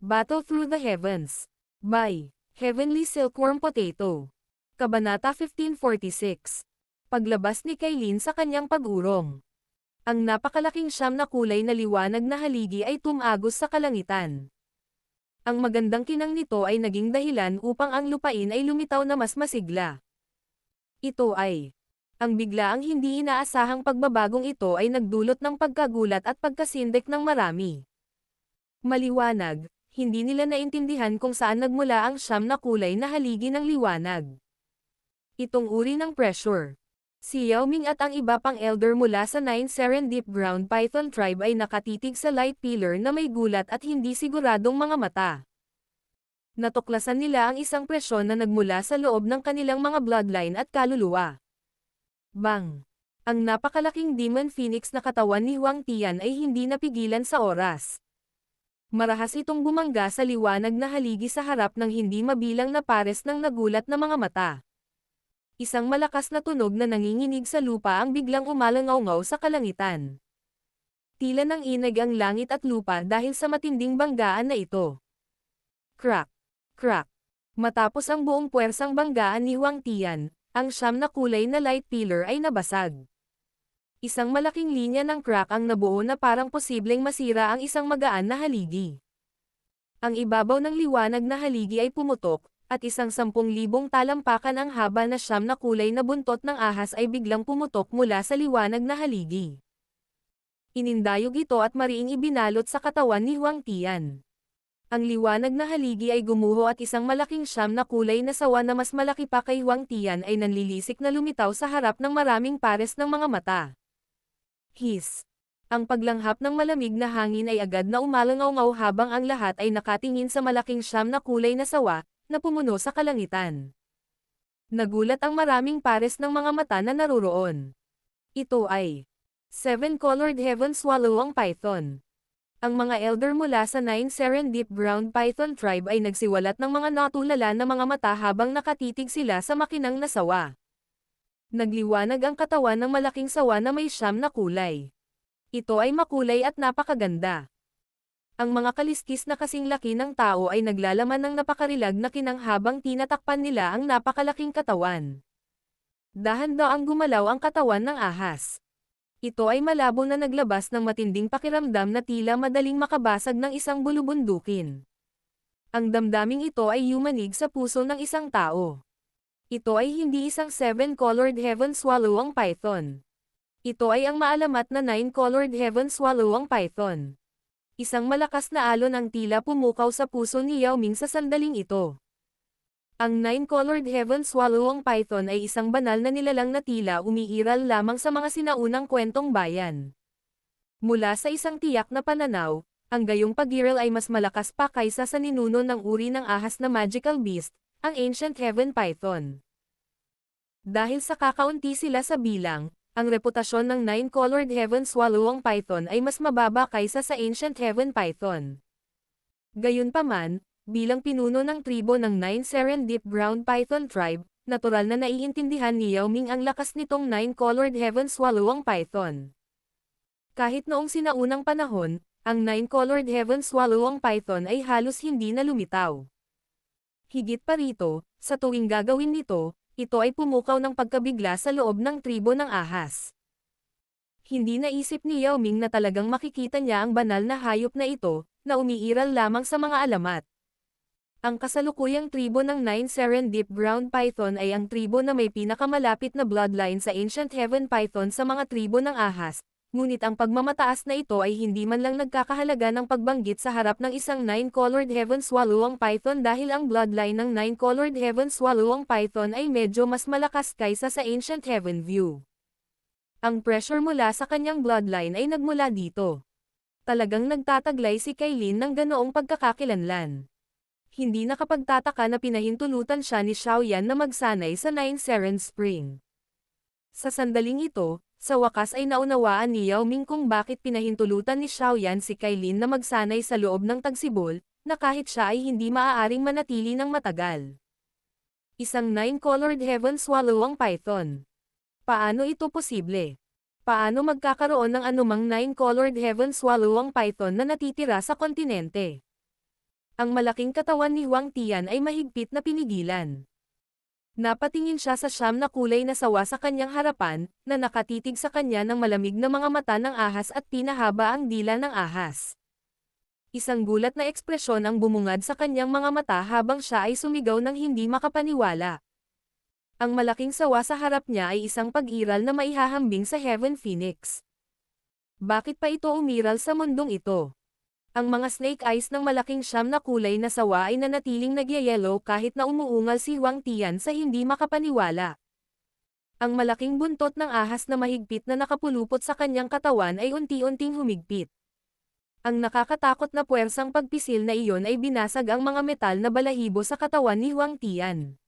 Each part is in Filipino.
Battle Through the Heavens. By Heavenly Silkworm Potato. Kabanata 1546. Paglabas ni Kailin sa kanyang pag-urong. Ang napakalaking siyam na kulay na liwanag na haligi ay tumagos sa kalangitan. Ang magandang kinang nito ay naging dahilan upang ang lupain ay lumitaw na mas masigla. Ito ay ang biglaang hindi inaasahang pagbabagong ito ay nagdulot ng pagkagulat at pagkasindik ng marami. Maliwanag, hindi nila naintindihan kung saan nagmula ang siyam na kulay na haligi ng liwanag. Itong uri ng pressure. Si Yao Ming at ang iba pang elder mula sa 9 Serendip Ground Python tribe ay nakatitig sa light pillar na may gulat at hindi siguradong mga mata. Natuklasan nila ang isang presyon na nagmula sa loob ng kanilang mga bloodline at kaluluwa. Bang! Ang napakalaking demon phoenix na katawan ni Huang Tian ay hindi napigilan sa oras. Marahas itong bumangga sa liwanag na haligi sa harap ng hindi mabilang na pares ng nagulat na mga mata. Isang malakas na tunog na nanginginig sa lupa ang biglang umalangaw-ngaw sa kalangitan. Tila nang inag ang langit at lupa dahil sa matinding banggaan na ito. Crack! Crack! Matapos ang buong puwersang banggaan ni Huang Tian, ang siyam na kulay na light pillar ay nabasag. Isang malaking linya ng crack ang nabuo na parang posibleng masira ang isang magaan na haligi. Ang ibabaw ng liwanag na haligi ay pumutok, at isang 10,000 talampakan ang haba na siyam na kulay na buntot ng ahas ay biglang pumutok mula sa liwanag na haligi. Inindayog ito at mariing ibinalot sa katawan ni Huang Tian. Ang liwanag na haligi ay gumuho at isang malaking siyam na kulay na sawa na mas malaki pa kay Huang Tian ay nanlilisik na lumitaw sa harap ng maraming pares ng mga mata. Hiss! Ang paglanghap ng malamig na hangin ay agad na umalangaw-ngaw habang ang lahat ay nakatingin sa malaking siyam na kulay na sawa, na pumuno sa kalangitan. Nagulat ang maraming pares ng mga mata na naruroon. Ito ay 7-colored heaven swallowing python. Ang mga elder mula sa 9 Serendip Ground Python tribe ay nagsiwalat ng mga natulala na mga mata habang nakatitig sila sa makinang na sawa. Nagliwanag ang katawan ng malaking sawa na may siyam na kulay. Ito ay makulay at napakaganda. Ang mga kaliskis na kasing laki ng tao ay naglalaman ng napakarilag na kinang habang tinatakpan nila ang napakalaking katawan. Dahan-daang gumalaw ang katawan ng ahas. Ito ay malabo na naglabas ng matinding pakiramdam na tila madaling makabasag ng isang bulubundukin. Ang damdaming ito ay yumanig sa puso ng isang tao. Ito ay hindi isang 7-colored heaven swallowing python. Ito ay ang maalamat na 9-colored heaven swallowing python. Isang malakas na alon ang tila pumukaw sa puso ni Yao Ming sa sandaling ito. Ang 9-colored heaven swallowing python ay isang banal na nilalang na tila umiiral lamang sa mga sinaunang kwentong bayan. Mula sa isang tiyak na pananaw, ang gayong pag-iral ay mas malakas pa kaysa sa ninuno ng uri ng ahas na magical beast, ang ancient heaven python. Dahil sa kakaunti sila sa bilang, ang reputasyon ng 9-colored heaven swallowing python ay mas mababa kaysa sa ancient heaven python. Gayunpaman, bilang pinuno ng tribo ng 9 Serendip Ground Python tribe, natural na naiintindihan ni Yao Ming ang lakas nitong 9-colored heaven swallowing python. Kahit noong sinaunang panahon, ang 9-colored heaven swallowing python ay halos hindi na lumitaw. Higit pa rito, sa tuwing gagawin nito, ito ay pumukaw ng pagkabigla sa loob ng tribo ng ahas. Hindi naisip ni Yao Ming na talagang makikita niya ang banal na hayop na ito, na umiiral lamang sa mga alamat. Ang kasalukuyang tribo ng 9 Serendip Ground Python ay ang tribo na may pinakamalapit na bloodline sa Ancient Heaven Python sa mga tribo ng ahas, ngunit ang pagmamataas na ito ay hindi man lang nagkakahalaga ng pagbanggit sa harap ng isang 9-colored heaven swallowing python dahil ang bloodline ng 9-colored heaven swallowing python ay medyo mas malakas kaysa sa Ancient Heaven View. Ang pressure mula sa kanyang bloodline ay nagmula dito. Talagang nagtataglay si Kailin ng ganoong pagkakakilanlan. Hindi nakapagtataka na pinahintulutan siya ni Xiaoyan na magsanay sa 9 Seren Spring. Sa sandaling ito, sa wakas ay naunawaan ni Yao Ming kung bakit pinahintulutan ni Xiaoyan si Kailin na magsanay sa loob ng tagsibol, na kahit siya ay hindi maaaring manatili ng matagal. Isang 9-colored heaven swallowing python. Paano ito posible? Paano magkakaroon ng anumang 9-colored heaven swallowing python na natitira sa kontinente? Ang malaking katawan ni Huang Tian ay mahigpit na pinigilan. Napatingin siya sa siyam na kulay na sawa sa kanyang harapan, na nakatitig sa kanya ng malamig na mga mata ng ahas at pinahaba ang dila ng ahas. Isang gulat na ekspresyon ang bumungad sa kanyang mga mata habang siya ay sumigaw ng hindi makapaniwala. Ang malaking sawa sa harap niya ay isang pag-iral na maihahambing sa Heaven Phoenix. Bakit pa ito umiral sa mundong ito? Ang mga snake eyes ng malaking siyam na kulay na sawa ay nanatiling nagyayelo kahit na umuungal si Huang Tian sa hindi makapaniwala. Ang malaking buntot ng ahas na mahigpit na nakapulupot sa kanyang katawan ay unti-unting humigpit. Ang nakakatakot na puwersang pagpisil na iyon ay binasag ang mga metal na balahibo sa katawan ni Huang Tian.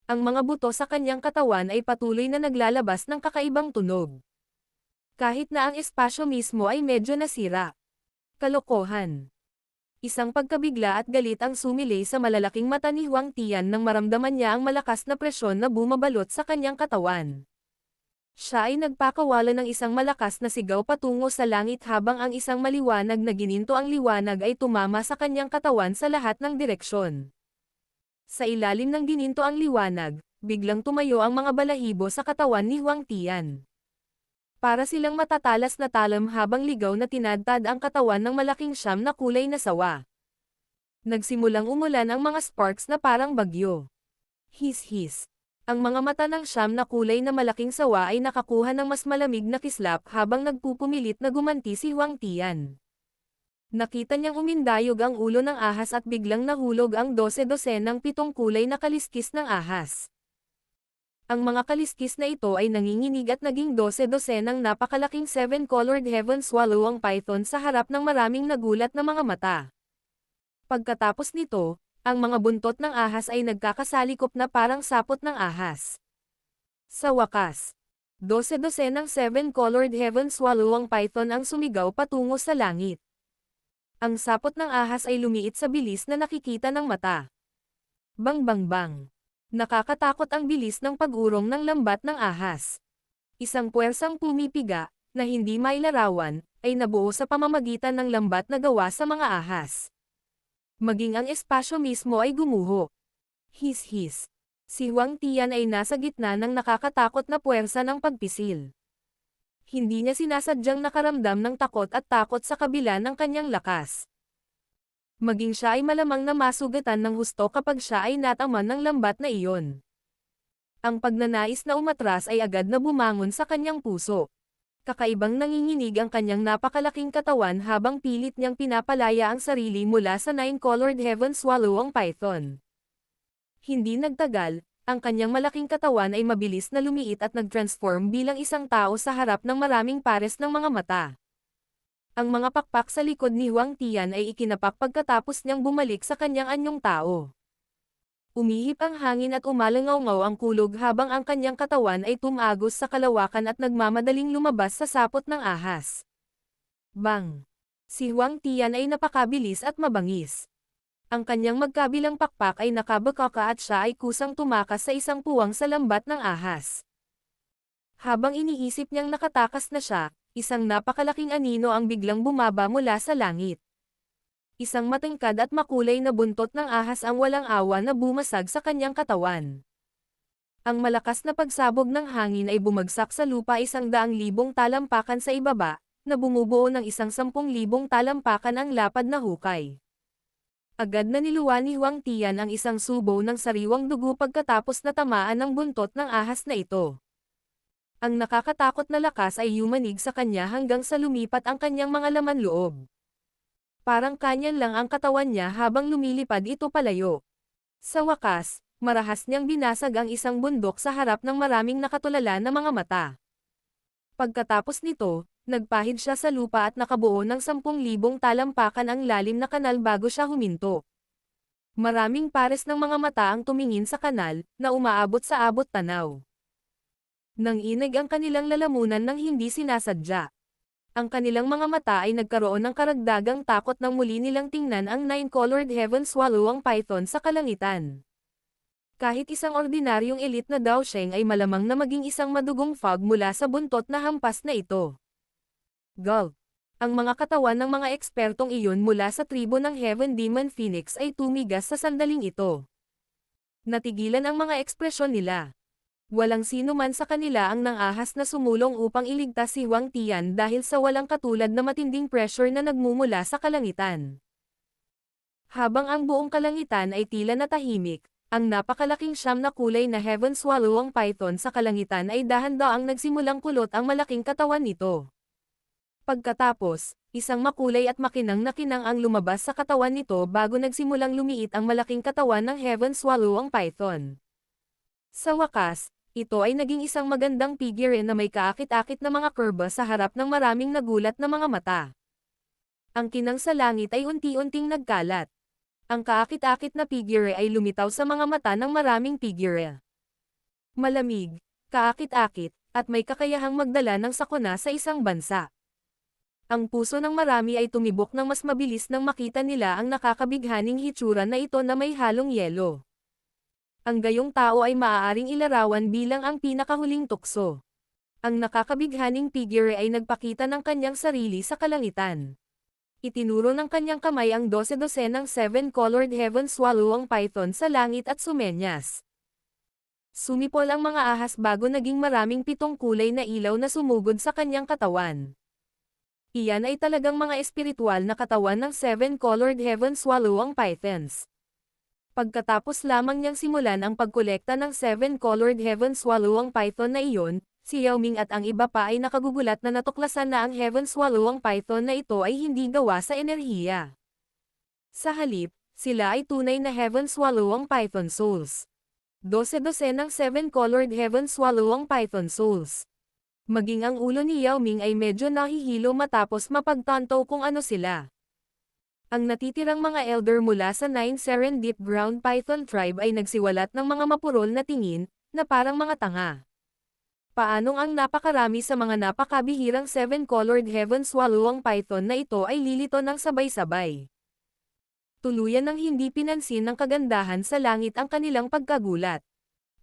Ang mga buto sa kanyang katawan ay patuloy na naglalabas ng kakaibang tunog. Kahit na ang espasyo mismo ay medyo nasira. Kalokohan. Isang pagkabigla at galit ang sumilay sa malalaking mata ni Huang Tian nang maramdaman niya ang malakas na presyon na bumabalot sa kanyang katawan. Siya ay nagpakawala ng isang malakas na sigaw patungo sa langit habang ang isang maliwanag na gininto ang liwanag ay tumama sa kanyang katawan sa lahat ng direksyon. Sa ilalim ng gininto ang liwanag, biglang tumayo ang mga balahibo sa katawan ni Huang Tian. Para silang matatalas na talam habang ligaw na tinadtad ang katawan ng malaking siyam na kulay na sawa. Nagsimulang umulan ang mga sparks na parang bagyo. His-his. Ang mga mata ng siyam na kulay na malaking sawa ay nakakuha ng mas malamig na kislap habang nagpupumilit na gumanti si Huang Tian. Nakita niyang umindayog ang ulo ng ahas at biglang nahulog ang 12-dosenang pitong kulay na kaliskis ng ahas. Ang mga kaliskis na ito ay nanginginig at naging 12-dosenang napakalaking 7-colored heaven swallow ang python sa harap ng maraming nagulat na mga mata. Pagkatapos nito, ang mga buntot ng ahas ay nagkakasalikop na parang sapot ng ahas. Sa wakas, 12-dosenang 7-colored heaven swallow ang python ang sumigaw patungo sa langit. Ang sapot ng ahas ay lumiit sa bilis na nakikita ng mata. Bang bang bang. Nakakatakot ang bilis ng pag-urong ng lambat ng ahas. Isang puwersang pumipiga, na hindi mailarawan, ay nabuo sa pamamagitan ng lambat na gawa sa mga ahas. Maging ang espasyo mismo ay gumuho. His-his. Si Huang Tian ay nasa gitna ng nakakatakot na puwersa ng pagpisil. Hindi niya sinasadyang nakaramdam ng takot at takot sa kabila ng kanyang lakas. Maging siya ay malamang na masugatan ng husto kapag siya ay nataman ng lambat na iyon. Ang pagnanais na umatras ay agad na bumangon sa kanyang puso. Kakaibang nanginginig ang kanyang napakalaking katawan habang pilit niyang pinapalaya ang sarili mula sa 9-colored heaven swallow ang python. Hindi nagtagal, ang kanyang malaking katawan ay mabilis na lumiit at nag-transform bilang isang tao sa harap ng maraming pares ng mga mata. Ang mga pakpak sa likod ni Huang Tian ay ikinapak pagkatapos niyang bumalik sa kanyang anyong tao. Umihip ang hangin at umalangaw-ngaw ang kulog habang ang kanyang katawan ay tumagos sa kalawakan at nagmamadaling lumabas sa sapot ng ahas. Bang! Si Huang Tian ay napakabilis at mabangis. Ang kanyang magkabilang pakpak ay nakabakaka at siya ay kusang tumakas sa isang puwang sa lambat ng ahas. Habang iniisip niyang nakatakas na siya, isang napakalaking anino ang biglang bumaba mula sa langit. Isang matangkad at makulay na buntot ng ahas ang walang awa na bumasag sa kanyang katawan. Ang malakas na pagsabog ng hangin ay bumagsak sa lupa 100,000 talampakan sa ibaba, na bumubuo ng 10,000 talampakan ang lapad na hukay. Agad na niluwa ni Huang Tian ang isang subo ng sariwang dugo pagkatapos na tamaan ng buntot ng ahas na ito. Ang nakakatakot na lakas ay yumanig sa kanya hanggang sa lumipat ang kanyang mga laman loob. Parang kanyan lang ang katawan niya habang lumilipad ito palayo. Sa wakas, marahas niyang binasag ang isang bundok sa harap ng maraming nakatulala na mga mata. Pagkatapos nito, nagpahid siya sa lupa at nakabuo ng 10,000 talampakan ang lalim na kanal bago siya huminto. Maraming pares ng mga mata ang tumingin sa kanal, na umaabot sa abot tanaw. Nanginig ang kanilang lalamunan ng hindi sinasadya. Ang kanilang mga mata ay nagkaroon ng karagdagang takot nang muli nilang tingnan ang 9-colored heaven swallow ang python sa kalangitan. Kahit isang ordinaryong elite na Daosheng ay malamang na maging isang madugong fog mula sa buntot na hampas na ito. Gulp! Ang mga katawan ng mga ekspertong iyon mula sa tribo ng Heaven Demon Phoenix ay tumigas sa sandaling ito. Natigilan ang mga ekspresyon nila. Walang sino man sa kanila ang nangahas na sumulong upang iligtas si Huang Tian dahil sa walang katulad na matinding pressure na nagmumula sa kalangitan. Habang ang buong kalangitan ay tila natahimik, ang napakalaking siyam na kulay na Heaven Swallowing Python sa kalangitan ay dahan-daang nagsimulang kulot ang malaking katawan nito. Pagkatapos, isang makulay at makinang na kinang ang lumabas sa katawan nito bago nagsimulang lumiit ang malaking katawan ng Heaven Swallowing Python. Sa wakas, ito ay naging isang magandang figure na may kaakit-akit na mga kurba sa harap ng maraming nagulat na mga mata. Ang kinang sa langit ay unti-unting nagkalat. Ang kaakit-akit na figure ay lumitaw sa mga mata ng maraming figure. Malamig, kaakit-akit, at may kakayahang magdala ng sakuna sa isang bansa. Ang puso ng marami ay tumibok ng mas mabilis nang makita nila ang nakakabighaning hitsura na ito na may halong yelo. Ang gayong tao ay maaaring ilarawan bilang ang pinakahuling tukso. Ang nakakabighaning figure ay nagpakita ng kanyang sarili sa kalangitan. Itinuro ng kanyang kamay ang 12 ng 7-colored Heaven Swallowing Python sa langit at sumenyas. Sumipol ang mga ahas bago naging maraming 7 kulay na ilaw na sumugod sa kanyang katawan. Iyan ay talagang mga espiritual na katawan ng 7-colored Heaven Swallowing Pythons. Pagkatapos lamang niyang simulan ang pagkolekta ng 7-colored Heaven Swallowing Python na iyon, si Yao Ming at ang iba pa ay nakagugulat na natuklasan na ang Heaven Swallowing Python na ito ay hindi gawa sa enerhiya. Sa halip, sila ay tunay na Heaven Swallowing Python Souls. 12 ng 7-colored Heaven Swallowing Python Souls. Maging ang ulo ni Yao Ming ay medyo nahihilo matapos mapagtanto kung ano sila. Ang natitirang mga elder mula sa 9 Serendip Ground Python Tribe ay nagsiwalat ng mga mapurol na tingin, na parang mga tanga. Paanong ang napakarami sa mga napakabihirang 7-colored Heaven Swallowing Python na ito ay lilito ng sabay-sabay? Tuluyan ng hindi pinansin ng kagandahan sa langit ang kanilang pagkagulat.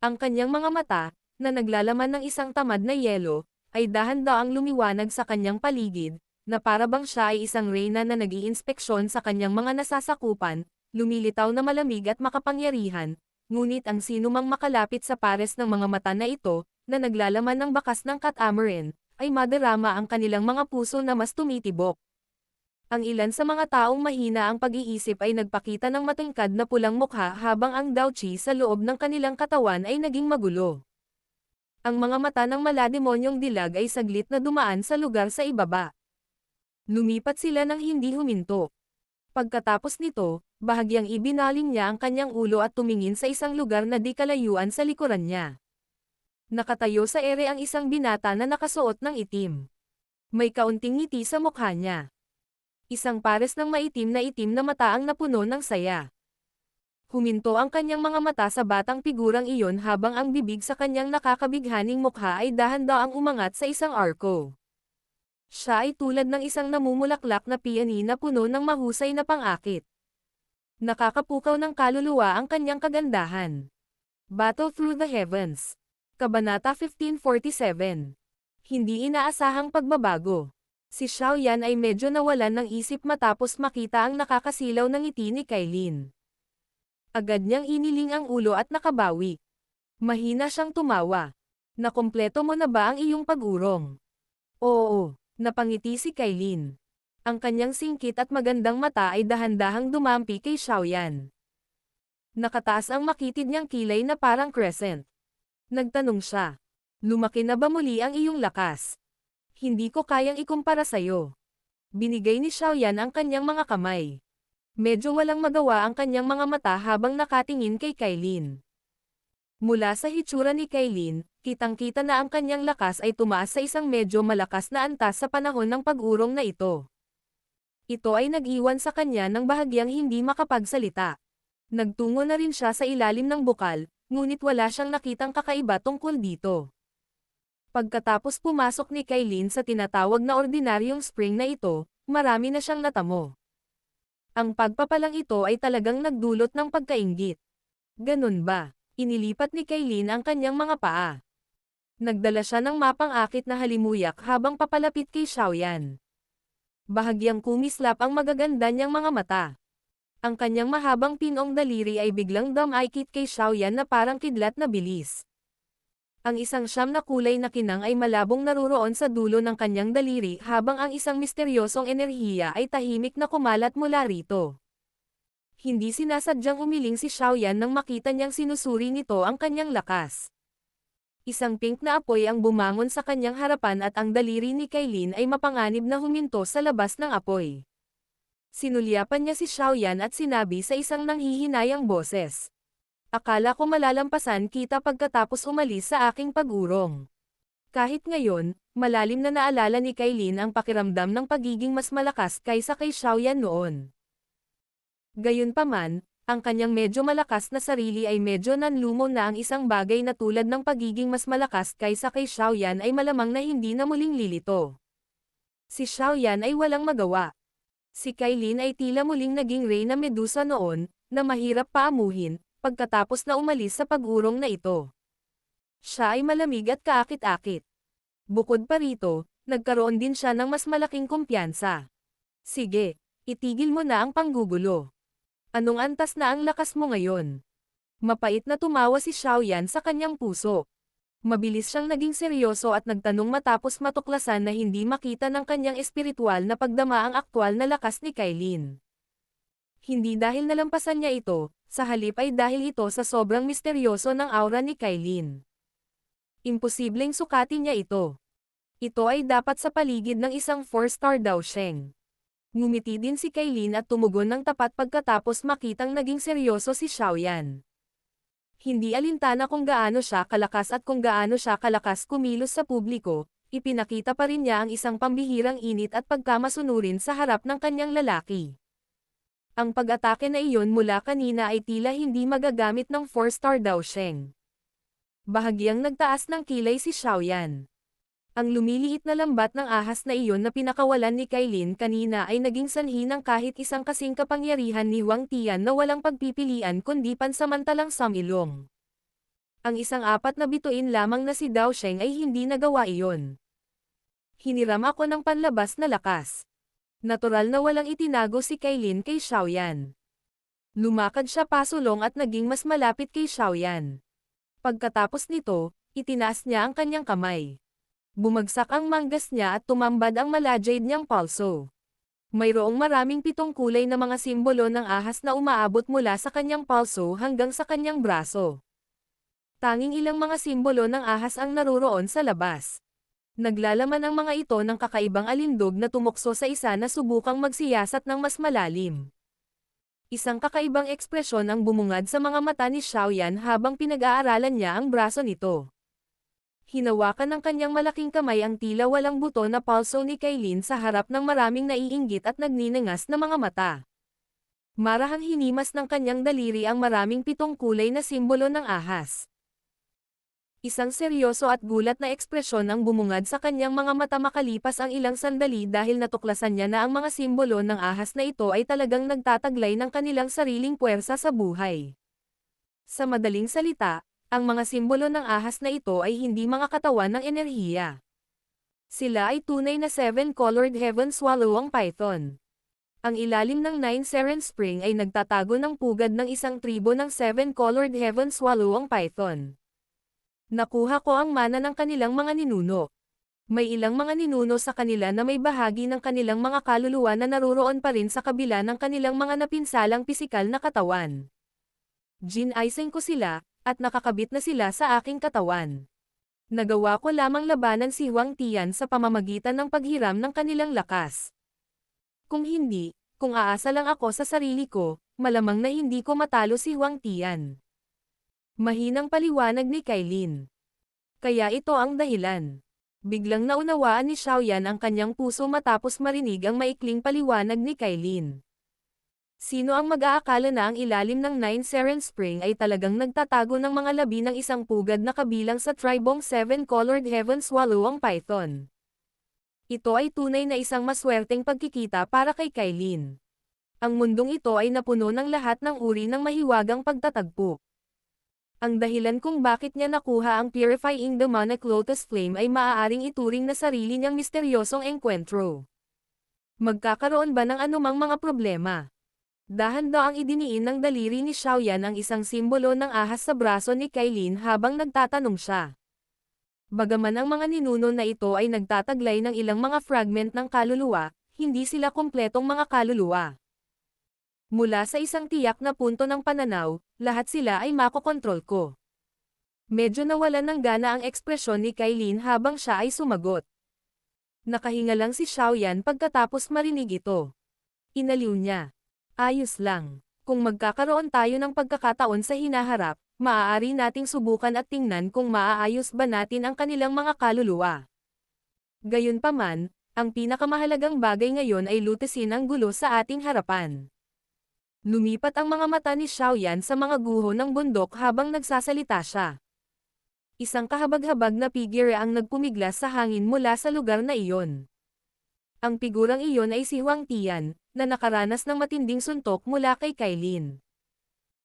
Ang kanyang mga mata, na naglalaman ng isang tamad na yelo, ay dahan-daang lumiwanag sa kanyang paligid, na para bang siya ay isang reyna na nag-iinspeksyon sa kanyang mga nasasakupan, lumilitaw na malamig at makapangyarihan, ngunit ang sinumang makalapit sa pares ng mga mata na ito, na naglalaman ng bakas ng catamaran, ay madarama ang kanilang mga puso na mas tumitibok. Ang ilan sa mga taong mahina ang pag-iisip ay nagpakita ng matangkad na pulang mukha habang ang Daochi sa loob ng kanilang katawan ay naging magulo. Ang mga mata ng malademonyong dilag ay saglit na dumaan sa lugar sa ibaba. Lumipat sila nang hindi huminto. Pagkatapos nito, bahagyang ibinaling niya ang kanyang ulo at tumingin sa isang lugar na di kalayuan sa likuran niya. Nakatayo sa ere ang isang binata na nakasuot ng itim. May kaunting ngiti sa mukha niya. Isang pares ng maitim na mata ang napuno ng saya. Huminto ang kanyang mga mata sa batang figurang iyon habang ang bibig sa kanyang nakakabighaning mukha ay dahan-daang umangat sa isang arko. Siya ay tulad ng isang namumulaklak na piyani na puno ng mahusay na pang-akit. Nakakapukaw ng kaluluwa ang kanyang kagandahan. Battle Through the Heavens. Kabanata 1547. Hindi inaasahang pagbabago. Si Xiao Yan ay medyo nawalan ng isip matapos makita ang nakakasilaw ng ngiti ni Kailin. Agad niyang iniling ang ulo at nakabawi. Mahina siyang tumawa. Nakumpleto mo na ba ang iyong pag-urong? Oo. Napangiti si Kailin. Ang kanyang singkit at magandang mata ay dahan-dahang dumampi kay Xiao Yan. Nakataas ang makitid niyang kilay na parang crescent. Nagtanong siya. Lumaki na ba muli ang iyong lakas? Hindi ko kayang ikumpara sa'yo. Binigay ni Xiao Yan ang kanyang mga kamay. Medyo walang magawa ang kanyang mga mata habang nakatingin kay Kailin. Mula sa hitsura ni Kailin, kitang-kita na ang kanyang lakas ay tumaas sa isang medyo malakas na antas sa panahon ng pag-urong na ito. Ito ay nag-iwan sa kanya ng bahagyang hindi makapagsalita. Nagtungo na rin siya sa ilalim ng bukal, ngunit wala siyang nakitang kakaiba tungkol dito. Pagkatapos pumasok ni Kailin sa tinatawag na ordinaryong spring na ito, marami na siyang natamo. Ang pagpapalang ito ay talagang nagdulot ng pagkainggit. Ganun ba? Inilipat ni Kailin ang kanyang mga paa. Nagdala siya ng mapang-akit na halimuyak habang papalapit kay Xiao Yan. Bahagyang kumislap ang magaganda niyang mga mata. Ang kanyang mahabang pinong daliri ay biglang dumaikit kay Xiaoyan na parang kidlat na bilis. Ang isang siyam na kulay na kinang ay malabong naruroon sa dulo ng kanyang daliri habang ang isang misteryosong enerhiya ay tahimik na kumalat mula rito. Hindi sinasadyang umiling si Xiaoyan nang makita niyang sinusuri nito ang kanyang lakas. Isang pink na apoy ang bumangon sa kanyang harapan at ang daliri ni Kailin ay mapanganib na huminto sa labas ng apoy. Sinulyapan niya si Xiaoyan at sinabi sa isang nanghihinayang boses. Akala ko malalampasan kita pagkatapos umalis sa aking pag-urong. Kahit ngayon, malalim na naalala ni Kailin ang pakiramdam ng pagiging mas malakas kaysa kay Xiaoyan noon. Gayunpaman, ang kanyang medyo malakas na sarili ay medyo nanlumo na ang isang bagay na tulad ng pagiging mas malakas kaysa kay Xiaoyan ay malamang na hindi na muling lilito. Si Xiaoyan ay walang magawa. Si Kailin ay tila muling naging reyna medusa noon, na mahirap paamuhin, pagkatapos na umalis sa pag-urong na ito. Siya ay malamig at kaakit-akit. Bukod pa rito, nagkaroon din siya ng mas malaking kumpiyansa. Sige, itigil mo na ang panggugulo. Anong antas na ang lakas mo ngayon? Mapait na tumawa si Xiaoyan sa kanyang puso. Mabilis siyang naging seryoso at nagtanong matapos matuklasan na hindi makita ng kanyang espiritual na pagdama ang aktwal na lakas ni Kailin. Hindi dahil nalampasan niya ito, sa halip ay dahil ito sa sobrang misteryoso ng aura ni Kailin. Imposibleng sukatin niya ito. Ito ay dapat sa paligid ng isang 4-star Daosheng. Ngumiti din si Kailin at tumugon ng tapat pagkatapos makitang naging seryoso si Xiaoyan. Hindi alintana kung gaano siya kalakas at kung gaano siya kalakas kumilos sa publiko, ipinakita pa rin niya ang isang pambihirang init at pagkamasunurin sa harap ng kanyang lalaki. Ang pag-atake na iyon mula kanina ay tila hindi magagamit ng 4-star Daosheng. Bahagyang nagtaas ng kilay si Xiaoyan. Ang lumiliit na lambat ng ahas na iyon na pinakawalan ni Kailin kanina ay naging sanhi ng kahit isang kasing kapangyarihan ni Huang Tian na walang pagpipilian kundi pansamantalang samilong. Ang isang apat na bituin lamang na si Daosheng ay hindi nagawa iyon. Hiniram ako ng panlabas na lakas. Natural na walang itinago si Kailin kay Xiaoyan. Lumakad siya pasulong at naging mas malapit kay Xiaoyan. Pagkatapos nito, itinaas niya ang kanyang kamay. Bumagsak ang manggas niya at tumambad ang malajade niyang palso. Mayroong maraming 7 kulay na mga simbolo ng ahas na umaabot mula sa kanyang palso hanggang sa kanyang braso. Tanging ilang mga simbolo ng ahas ang naruroon sa labas. Naglalaman ang mga ito ng kakaibang alindog na tumukso sa isa na subukang magsiyasat ng mas malalim. Isang kakaibang ekspresyon ang bumungad sa mga mata ni Xiaoyan habang pinag-aaralan niya ang braso nito. Hinawakan ng kanyang malaking kamay ang tila walang buto na palso ni Kailin sa harap ng maraming naiinggit at nagniningas na mga mata. Marahang hinimas ng kanyang daliri ang maraming 7 kulay na simbolo ng ahas. Isang seryoso at gulat na ekspresyon ang bumungad sa kanyang mga mata makalipas ang ilang sandali dahil natuklasan niya na ang mga simbolo ng ahas na ito ay talagang nagtataglay ng kanilang sariling puwersa sa buhay. Sa madaling salita, ang mga simbolo ng ahas na ito ay hindi mga katawan ng enerhiya. Sila ay tunay na 7-colored heaven swallowing python. Ang ilalim ng 9 Seren Spring ay nagtatago ng pugad ng isang tribo ng 7-colored heaven swallowing python. Nakuha ko ang mana ng kanilang mga ninuno. May ilang mga ninuno sa kanila na may bahagi ng kanilang mga kaluluwa na naruroon pa rin sa kabila ng kanilang mga napinsalang pisikal na katawan. Ginaising ko sila, at nakakabit na sila sa aking katawan. Nagawa ko lamang labanan si Huang Tian sa pamamagitan ng paghiram ng kanilang lakas. Kung hindi, kung aasa lang ako sa sarili ko, malamang na hindi ko matalo si Huang Tian. Mahinang paliwanag ni Kailin. Kaya ito ang dahilan. Biglang naunawaan ni Xiaoyan ang kanyang puso matapos marinig ang maikling paliwanag ni Kailin. Sino ang mag-aakala na ang ilalim ng 9 Seren Spring ay talagang nagtatago ng mga labi ng isang pugad na kabilang sa tribong 7-colored heaven swallowing python? Ito ay tunay na isang maswerteng pagkikita para kay Kailin. Ang mundong ito ay napuno ng lahat ng uri ng mahiwagang pagtatagpo. Ang dahilan kung bakit niya nakuha ang Purifying Demonic Lotus Flame ay maaaring ituring na sarili niyang misteryosong engkwentro. Magkakaroon ba ng anumang mga problema? Dahan-daang idiniin ng daliri ni Xiaoyan ang isang simbolo ng ahas sa braso ni Kailin habang nagtatanong siya. Bagaman ang mga ninuno na ito ay nagtataglay ng ilang mga fragment ng kaluluwa, hindi sila kumpletong mga kaluluwa. Mula sa isang tiyak na punto ng pananaw, lahat sila ay makokontrol ko. Medyo nawalan ng gana ang ekspresyon ni Kailin habang siya ay sumagot. Nakahinga lang si Xiaoyan pagkatapos marinig ito. Inaliw niya. Ayos lang. Kung magkakaroon tayo ng pagkakataon sa hinaharap, maaari nating subukan at tingnan kung maaayos ba natin ang kanilang mga kaluluwa. Gayunpaman, ang pinakamahalagang bagay ngayon ay lutesin ang gulo sa ating harapan. Lumipat ang mga mata ni Xiaoyan sa mga guho ng bundok habang nagsasalita siya. Isang kahabag-habag na figure ang nagpumiglas sa hangin mula sa lugar na iyon. Ang figurang iyon ay si Huang Tian, na nakaranas ng matinding suntok mula kay Kailin.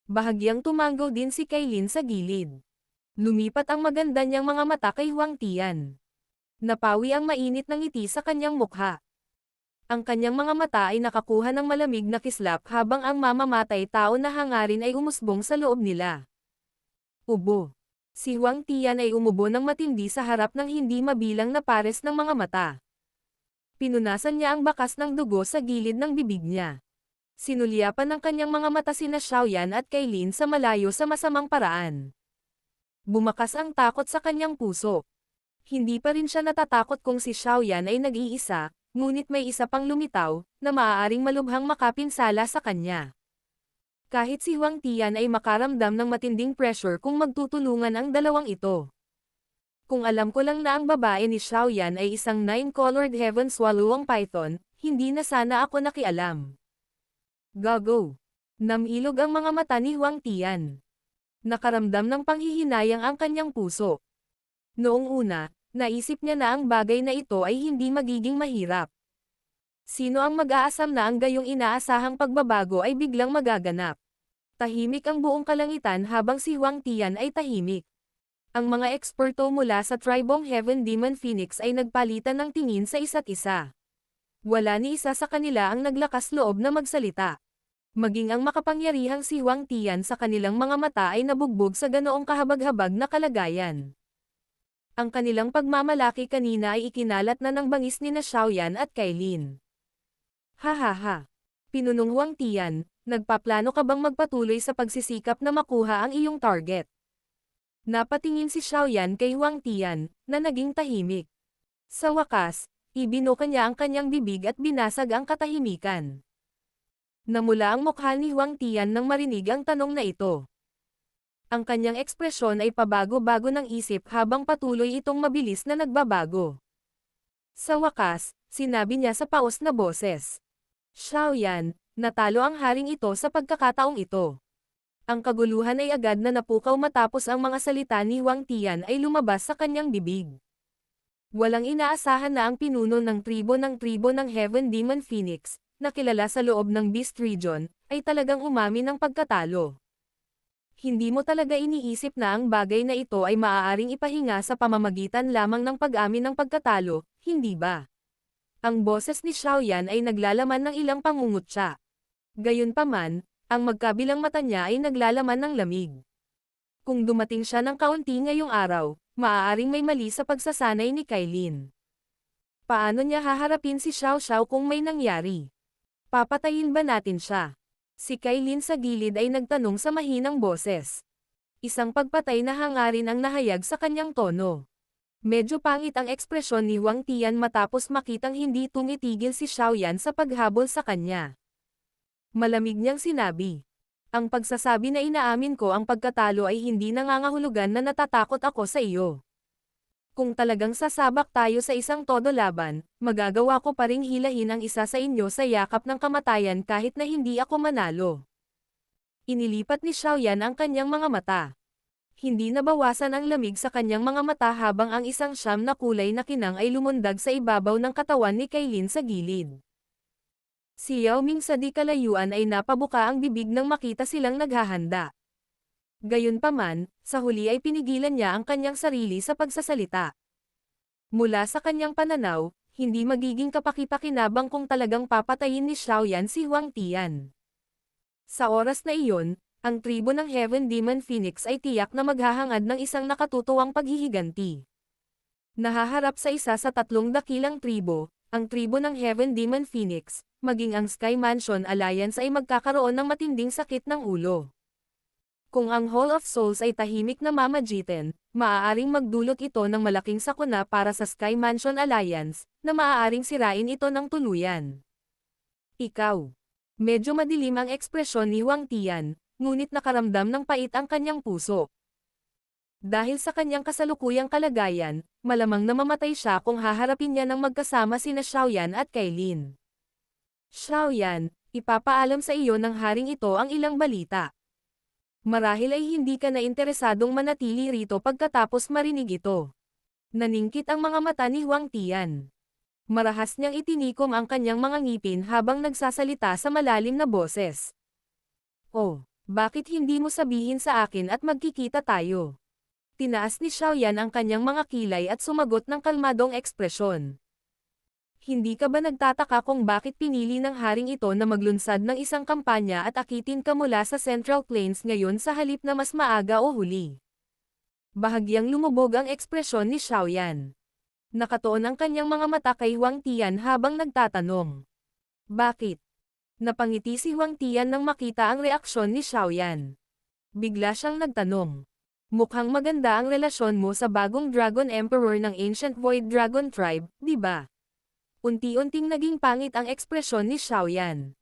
Bahagyang tumanggaw din si Kailin sa gilid. Lumipat ang maganda niyang mga mata kay Huang Tian. Napawi ang mainit ng ngiti sa kanyang mukha. Ang kanyang mga mata ay nakakuha ng malamig na kislap habang ang mamamatay tao na hangarin ay umusbong sa loob nila. Ubo. Si Huang Tian ay umubo ng matindi sa harap ng hindi mabilang na pares ng mga mata. Pinunasan niya ang bakas ng dugo sa gilid ng bibig niya. Sinulyapan ng kanyang mga mata sina Xiaoyan at Kailin sa malayo sa masamang paraan. Bumakas ang takot sa kanyang puso. Hindi pa rin siya natatakot kung si Xiaoyan ay nag-iisa, ngunit may isa pang lumitaw, na maaaring malubhang makapinsala sa kanya. Kahit si Huang Tian ay makaramdam ng matinding pressure kung magtutulungan ang dalawang ito. Kung alam ko lang na ang babae ni Xiaoyan ay isang 9-colored heaven swallowing python, hindi na sana ako nakialam. Gago. Namilog ang mga mata ni Huang Tian. Nakaramdam ng panghihinayang ang kanyang puso. Noong una, naisip niya na ang bagay na ito ay hindi magiging mahirap. Sino ang mag-aasam na ang gayong inaasahang pagbabago ay biglang magaganap? Tahimik ang buong kalangitan habang si Huang Tian ay tahimik. Ang mga eksperto mula sa Tribong Heaven Demon Phoenix ay nagpalitan ng tingin sa isa't isa. Wala ni isa sa kanila ang naglakas loob na magsalita. Maging ang makapangyarihang si Huang Tian sa kanilang mga mata ay nabugbog sa ganoong kahabag-habag na kalagayan. Ang kanilang pagmamalaki kanina ay ikinalat na ng bangis ni na Xiaoyan at Kailin. Hahaha. Pinunong Huang Tian, nagpaplano ka bang magpatuloy sa pagsisikap na makuha ang iyong target? Napatingin si Xiaoyan kay Huang Tian, na naging tahimik. Sa wakas, ibinuka niya ang kanyang bibig at binasag ang katahimikan. Namula ang mukha ni Huang Tian nang marinig ang tanong na ito. Ang kanyang ekspresyon ay pabago-bago ng isip habang patuloy itong mabilis na nagbabago. Sa wakas, sinabi niya sa paos na boses. Xiaoyan, natalo ang haring ito sa pagkakataong ito. Ang kaguluhan ay agad na napukaw matapos ang mga salita ni Huang Tian ay lumabas sa kanyang bibig. Walang inaasahan na ang pinuno ng tribo ng Heaven Demon Phoenix, na kilala sa loob ng Beast Region, ay talagang umamin ng pagkatalo. Hindi mo talaga iniisip na ang bagay na ito ay maaaring ipahinga sa pamamagitan lamang ng pag-amin ng pagkatalo, hindi ba? Ang boses ni Xiaoyan ay naglalaman ng ilang pangungutya. Gayunpaman, ang magkabilang mata niya ay naglalaman ng lamig. Kung dumating siya ng kaunti ngayong araw, maaaring may mali sa pagsasanay ni Kailin. Paano niya haharapin si Xiao Xiao kung may nangyari? Papatayin ba natin siya? Si Kailin sa gilid ay nagtanong sa mahinang boses. Isang pagpatay na hangarin ang nahayag sa kanyang tono. Medyo pangit ang ekspresyon ni Huang Tian matapos makitang hindi tumitigil si Xiaoyan sa paghabol sa kanya. Malamig niyang sinabi. Ang pagsasabi na inaamin ko ang pagkatalo ay hindi nangangahulugan na natatakot ako sa iyo. Kung talagang sasabak tayo sa isang todo laban, magagawa ko pa ring hilahin ang isa sa inyo sa yakap ng kamatayan kahit na hindi ako manalo. Inilipat ni Xiaoyan ang kanyang mga mata. Hindi nabawasan ang lamig sa kanyang mga mata habang ang isang siyam na kulay na kinang ay lumundag sa ibabaw ng katawan ni Kailin sa gilid. Si Yao Ming sa di kalayuan ay napabuka ang bibig nang makita silang naghahanda. Gayunpaman, sa huli ay pinigilan niya ang kanyang sarili sa pagsasalita. Mula sa kanyang pananaw, Hindi magiging kapaki-pakinabang kung talagang papatayin ni Xiaoyan si Huang Tian. Sa oras na iyon, ang tribo ng Heaven Demon Phoenix ay tiyak na maghahangad ng isang nakatutuwang paghihiganti. Nahaharap sa isa sa tatlong dakilang tribo, ang tribo ng Heaven Demon Phoenix, maging ang Sky Mansion Alliance ay magkakaroon ng matinding sakit ng ulo. Kung ang Hall of Souls ay tahimik na mamagitan, maaaring magdulot ito ng malaking sakuna para sa Sky Mansion Alliance, na maaaring sirain ito ng tuluyan. Ikaw. Medyo madilim ang ekspresyon ni Huang Tian, ngunit nakaramdam ng pait ang kanyang puso. Dahil sa kanyang kasalukuyang kalagayan, malamang na mamatay siya kung haharapin niya ng magkasama sina Xiaoyan at Kailin. Xiaoyan, ipapaalam sa iyo ng haring ito ang ilang balita. Marahil ay hindi ka na interesadong manatili rito pagkatapos marinig ito. Naningkit ang mga mata ni Huang Tian. Marahas niyang itinikom ang kanyang mga ngipin habang nagsasalita sa malalim na boses. Oh, bakit hindi mo sabihin sa akin at magkikita tayo? Tinaas ni Xiaoyan ang kanyang mga kilay at sumagot ng kalmadong ekspresyon. Hindi ka ba nagtataka kung bakit pinili ng haring ito na maglunsad ng isang kampanya at akitin ka mula sa Central Plains ngayon sa halip na mas maaga o huli? Bahagyang lumubog ang ekspresyon ni Xiaoyan. Nakatuon ang kanyang mga mata kay Huang Tian habang nagtatanong. Bakit? Napangiti si Huang Tian nang makita ang reaksyon ni Xiaoyan. Bigla siyang nagtanong. Mukhang maganda ang relasyon mo sa bagong Dragon Emperor ng Ancient Void Dragon Tribe, di ba? Unti-unting naging pangit ang ekspresyon ni Xiaoyan.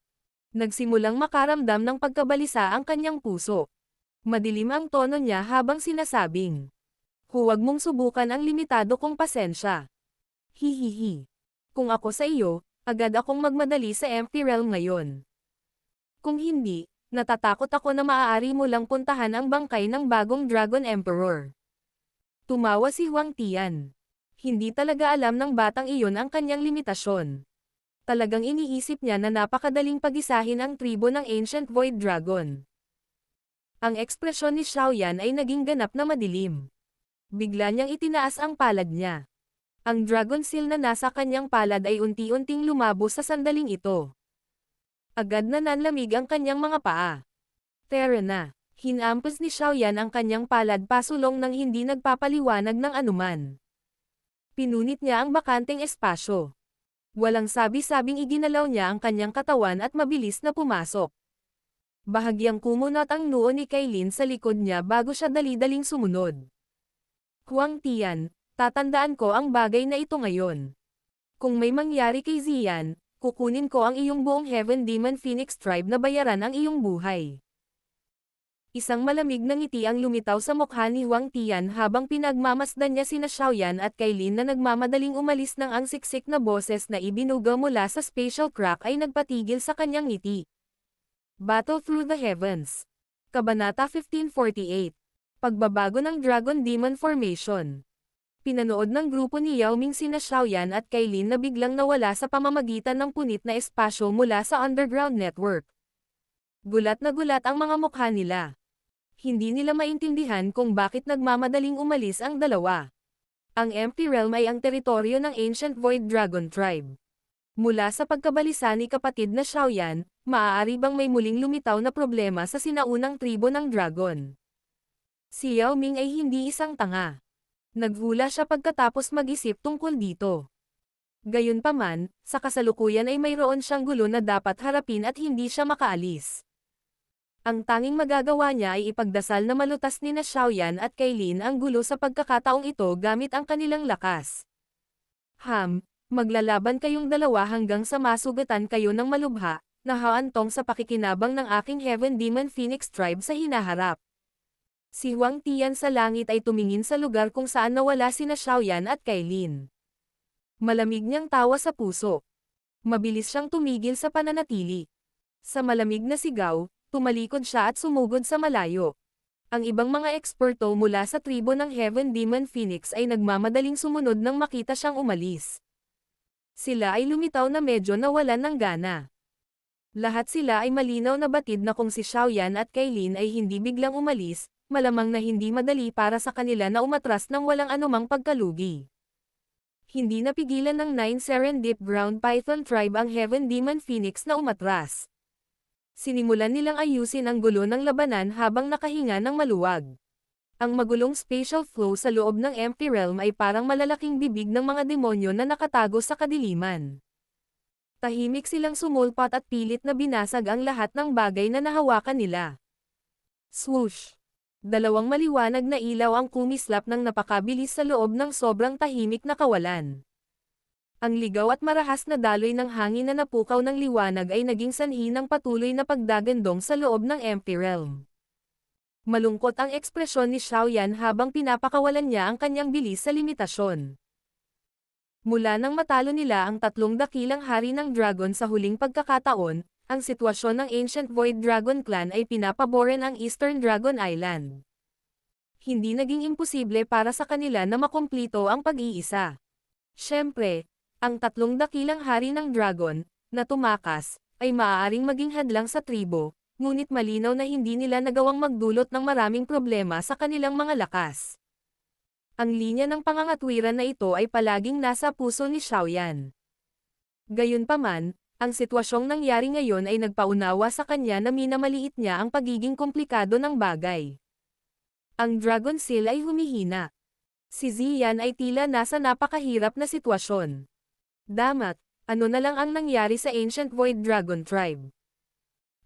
Nagsimulang makaramdam ng pagkabalisa ang kanyang puso. Madilim ang tono niya habang sinasabing, huwag mong subukan ang limitado kong pasensya. Hihihi. Kung ako sa iyo, agad akong magmadali sa Empty Realm ngayon. Kung hindi, natatakot ako na maaari mo lang puntahan ang bangkay ng bagong Dragon Emperor. Tumawa si Huang Tian. Hindi talaga alam ng batang iyon ang kanyang limitasyon. Talagang iniisip niya na napakadaling pagisahin ang tribo ng Ancient Void Dragon. Ang ekspresyon ni Xiaoyan ay naging ganap na madilim. Bigla niyang itinaas ang palad niya. Ang Dragon Seal na nasa kanyang palad ay unti-unting lumabo sa sandaling ito. Agad na nanlamig ang kanyang mga paa. Tara na. Hinampas ni Xiaoyan ang kanyang palad pasulong nang hindi nagpapaliwanag ng anuman. Pinunit niya ang bakanteng espasyo. Walang sabi-sabing iginalaw niya ang kanyang katawan at mabilis na pumasok. Bahagyang kumunot ang noo ni Kailin sa likod niya bago siya dali-daling sumunod. Huang Tian, tatandaan ko ang bagay na ito ngayon. Kung may mangyari kay Ziyan, kukunin ko ang iyong buong Heaven Demon Phoenix Tribe na bayaran ang iyong buhay. Isang malamig na ngiti ang lumitaw sa mukha ni Huang Tian habang pinagmamasdan niya sina Xiaoyan at Kailin na nagmamadaling umalis ng ang siksik na boses na ibinuga mula sa spatial crack ay nagpatigil sa kanyang ngiti. Battle Through the Heavens. Kabanata 1548. Pagbabago ng Dragon Demon Formation. Pinanood ng grupo ni Yao Ming sina Xiaoyan at Kailin na biglang nawala sa pamamagitan ng punit na espasyo mula sa underground network. Gulat na gulat ang mga mukha nila. Hindi nila maintindihan kung bakit nagmamadaling umalis ang dalawa. Ang Empty Realm ay ang teritoryo ng Ancient Void Dragon Tribe. Mula sa pagkabalisa ni kapatid na Xiaoyan, maaari bang may muling lumitaw na problema sa sinaunang tribo ng dragon? Si Yao Ming ay hindi isang tanga. Naghula siya pagkatapos mag-isip tungkol dito. Gayunpaman, sa kasalukuyan ay mayroon siyang gulo na dapat harapin at hindi siya makaalis. Ang tanging magagawa niya ay ipagdasal na malutas ni na Xiaoyan at Kailin ang gulo sa pagkakataong ito gamit ang kanilang lakas. Maglalaban kayong dalawa hanggang sa masugatan kayo ng malubha, na haantong sa pakikinabang ng aking Heaven Demon Phoenix Tribe sa hinaharap. Si Huang Tian sa langit ay tumingin sa lugar kung saan nawala sina Xiaoyan at Kailin. Malamig niyang tawa sa puso. Mabilis siyang tumigil sa pananatili. Sa malamig na sigaw, tumalikod siya at sumugod sa malayo. Ang ibang mga eksperto mula sa tribo ng Heaven Demon Phoenix ay nagmamadaling sumunod nang makita siyang umalis. Sila ay lumitaw na medyo nawalan ng gana. Lahat sila ay malinaw na batid na kung si Xiaoyan at Kailin ay hindi biglang umalis, malamang na hindi madali para sa kanila na umatras ng walang anumang pagkalugi. Hindi napigilan ng 9 Serendip Ground Python Tribe ang Heaven Demon Phoenix na umatras. Sinimulan nilang ayusin ang gulo ng labanan habang nakahinga ng maluwag. Ang magulong spatial flow sa loob ng Empty Realm ay parang malalaking bibig ng mga demonyo na nakatago sa kadiliman. Tahimik silang sumulpat at pilit na binasag ang lahat ng bagay na nahawakan nila. Swoosh! Dalawang maliwanag na ilaw ang kumislap ng napakabilis sa loob ng sobrang tahimik na kawalan. Ang ligaw at marahas na daloy ng hangin na napukaw ng liwanag ay naging sanhi ng patuloy na pagdagandong sa loob ng Empty Realm. Malungkot ang ekspresyon ni Xiaoyan habang pinapakawalan niya ang kanyang bilis sa limitasyon. Mula nang matalo nila ang tatlong dakilang hari ng dragon sa huling pagkakataon, ang sitwasyon ng Ancient Void Dragon Clan ay pinapaboran ang Eastern Dragon Island. Hindi naging imposible para sa kanila na makumplito ang pag-iisa. Siyempre, ang tatlong dakilang hari ng dragon, na tumakas, ay maaaring maging hadlang sa tribo, ngunit malinaw na hindi nila nagawang magdulot ng maraming problema sa kanilang mga lakas. Ang linya ng pangangatwiran na ito ay palaging nasa puso ni Xiaoyan. Gayunpaman, ang sitwasyong nangyari ngayon ay nagpaunawa sa kanya na minamaliit niya ang pagiging komplikado ng bagay. Ang Dragon Seal ay humihina. Si Ziyan ay tila nasa napakahirap na sitwasyon. Damat, ano na lang ang nangyari sa Ancient Void Dragon Tribe?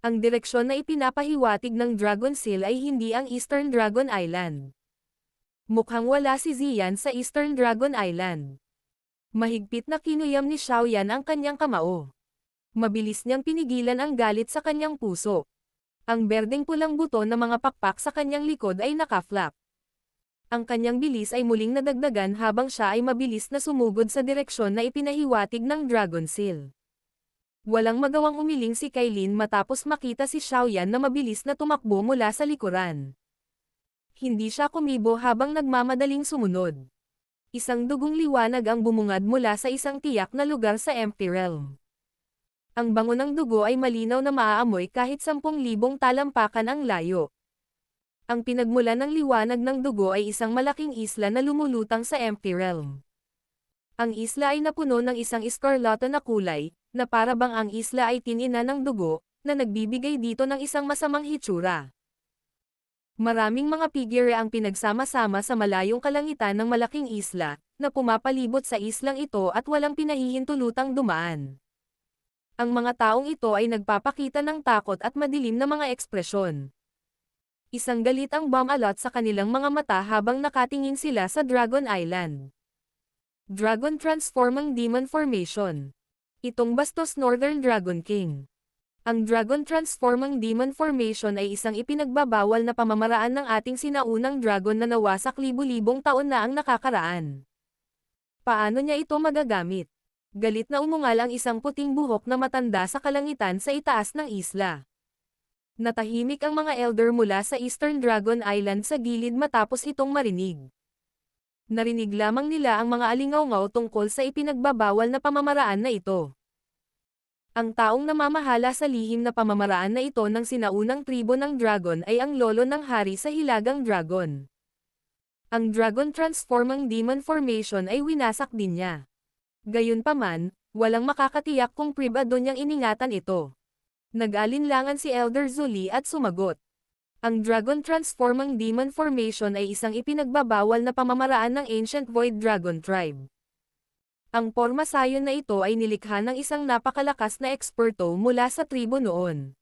Ang direksyon na ipinapahiwatig ng Dragon Seal ay hindi ang Eastern Dragon Island. Mukhang wala si Ziyan sa Eastern Dragon Island. Mahigpit na kinuyam ni Xiaoyan ang kanyang kamao. Mabilis niyang pinigilan ang galit sa kanyang puso. Ang berdeng-pulang buto na mga pakpak sa kanyang likod ay nakaflap. Ang kanyang bilis ay muling nadagdagan habang siya ay mabilis na sumugod sa direksyon na ipinahiwatig ng Dragon Seal. Walang magawang umiling si Kailin matapos makita si Xiaoyan na mabilis na tumakbo mula sa likuran. Hindi siya kumibo habang nagmamadaling sumunod. Isang dugong liwanag ang bumungad mula sa isang tiyak na lugar sa Empty Realm. Ang bango ng dugo ay malinaw na maaamoy kahit 10,000 talampakan ang layo. Ang pinagmulan ng liwanag ng dugo ay isang malaking isla na lumulutang sa Empty Realm. Ang isla ay napuno ng isang eskarlata na kulay, na para bang ang isla ay tinina ng dugo, na nagbibigay dito ng isang masamang hitsura. Maraming mga figure ang pinagsama-sama sa malayong kalangitan ng malaking isla, na pumapalibot sa islang ito at walang pinahihintulutang dumaan. Ang mga taong ito ay nagpapakita ng takot at madilim na mga ekspresyon. Isang galit ang bumalot sa kanilang mga mata habang nakatingin sila sa Dragon Island. Dragon Transforming Demon Formation. Itong bastos Northern Dragon King. Ang Dragon Transforming Demon Formation ay isang ipinagbabawal na pamamaraan ng ating sinaunang dragon na nawasak libu-libong taon na ang nakakaraan. Paano niya ito magagamit? Galit na umungal ang isang puting buhok na matanda sa kalangitan sa itaas ng isla. Natahimik ang mga elder mula sa Eastern Dragon Island sa gilid matapos itong marinig. Narinig lamang nila ang mga alingaw-ngaw tungkol sa ipinagbabawal na pamamaraan na ito. Ang taong namamahala sa lihim na pamamaraan na ito ng sinaunang tribo ng dragon ay ang lolo ng hari sa Hilagang Dragon. Ang Dragon Transforming Demon Formation ay winasak din niya. Gayunpaman, walang makakatiyak kung pribado niyang iningatan ito. Nag-alinlangan si Elder Zuli at sumagot. Ang Dragon Transforming Demon Formation ay isang ipinagbabawal na pamamaraan ng Ancient Void Dragon Tribe. Ang pormasayon na ito ay nilikha ng isang napakalakas na eksperto mula sa tribo noon.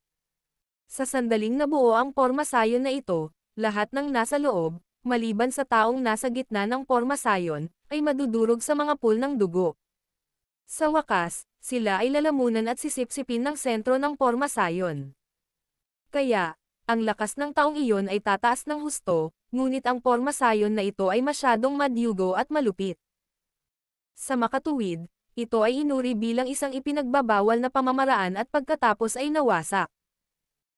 Sa sandaling nabuo ang pormasayon na ito, lahat ng nasa loob, maliban sa taong nasa gitna ng pormasayon, ay madudurog sa mga pool ng dugo. Sa wakas, sila ay lalamunan at sisipsipin ng sentro ng pormasayon. Kaya, ang lakas ng taong iyon ay tataas ng husto, ngunit ang pormasayon na ito ay masyadong madyugo at malupit. Sa makatuwid, ito ay inuri bilang isang ipinagbabawal na pamamaraan at pagkatapos ay nawasak.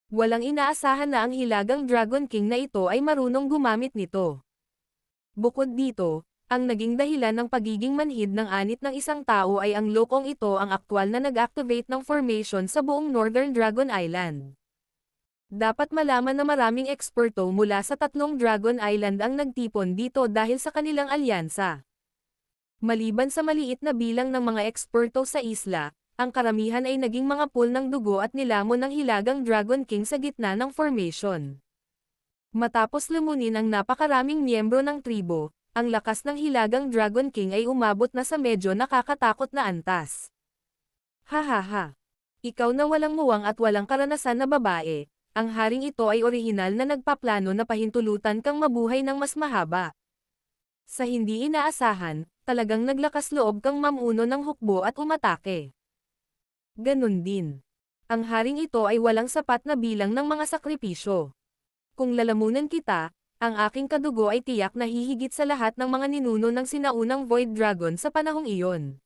Walang inaasahan na ang Hilagang Dragon King na ito ay marunong gumamit nito. Bukod dito, ang naging dahilan ng pagiging manhid ng anit ng isang tao ay ang lokong ito ang aktwal na nag-activate ng formation sa buong Northern Dragon Island. Dapat malaman na maraming eksperto mula sa tatlong Dragon Island ang nagtipon dito dahil sa kanilang alyansa. Maliban sa maliit na bilang ng mga eksperto sa isla, ang karamihan ay naging mga pool ng dugo at nilamon ng Hilagang Dragon King sa gitna ng formation. Matapos lumunin ang napakaraming miyembro ng tribo, ang lakas ng Hilagang Dragon King ay umabot na sa medyo nakakatakot na antas. Hahaha. Ikaw na walang muwang at walang karanasan na babae, ang haring ito ay orihinal na nagpaplano na pahintulutan kang mabuhay ng mas mahaba. Sa hindi inaasahan, talagang naglakas loob kang mamuno ng hukbo at umatake. Ganun din. Ang haring ito ay walang sapat na bilang ng mga sakripisyo. Kung lalamunan kita, ang aking kadugo ay tiyak na hihigit sa lahat ng mga ninuno ng sinaunang Void Dragon sa panahong iyon.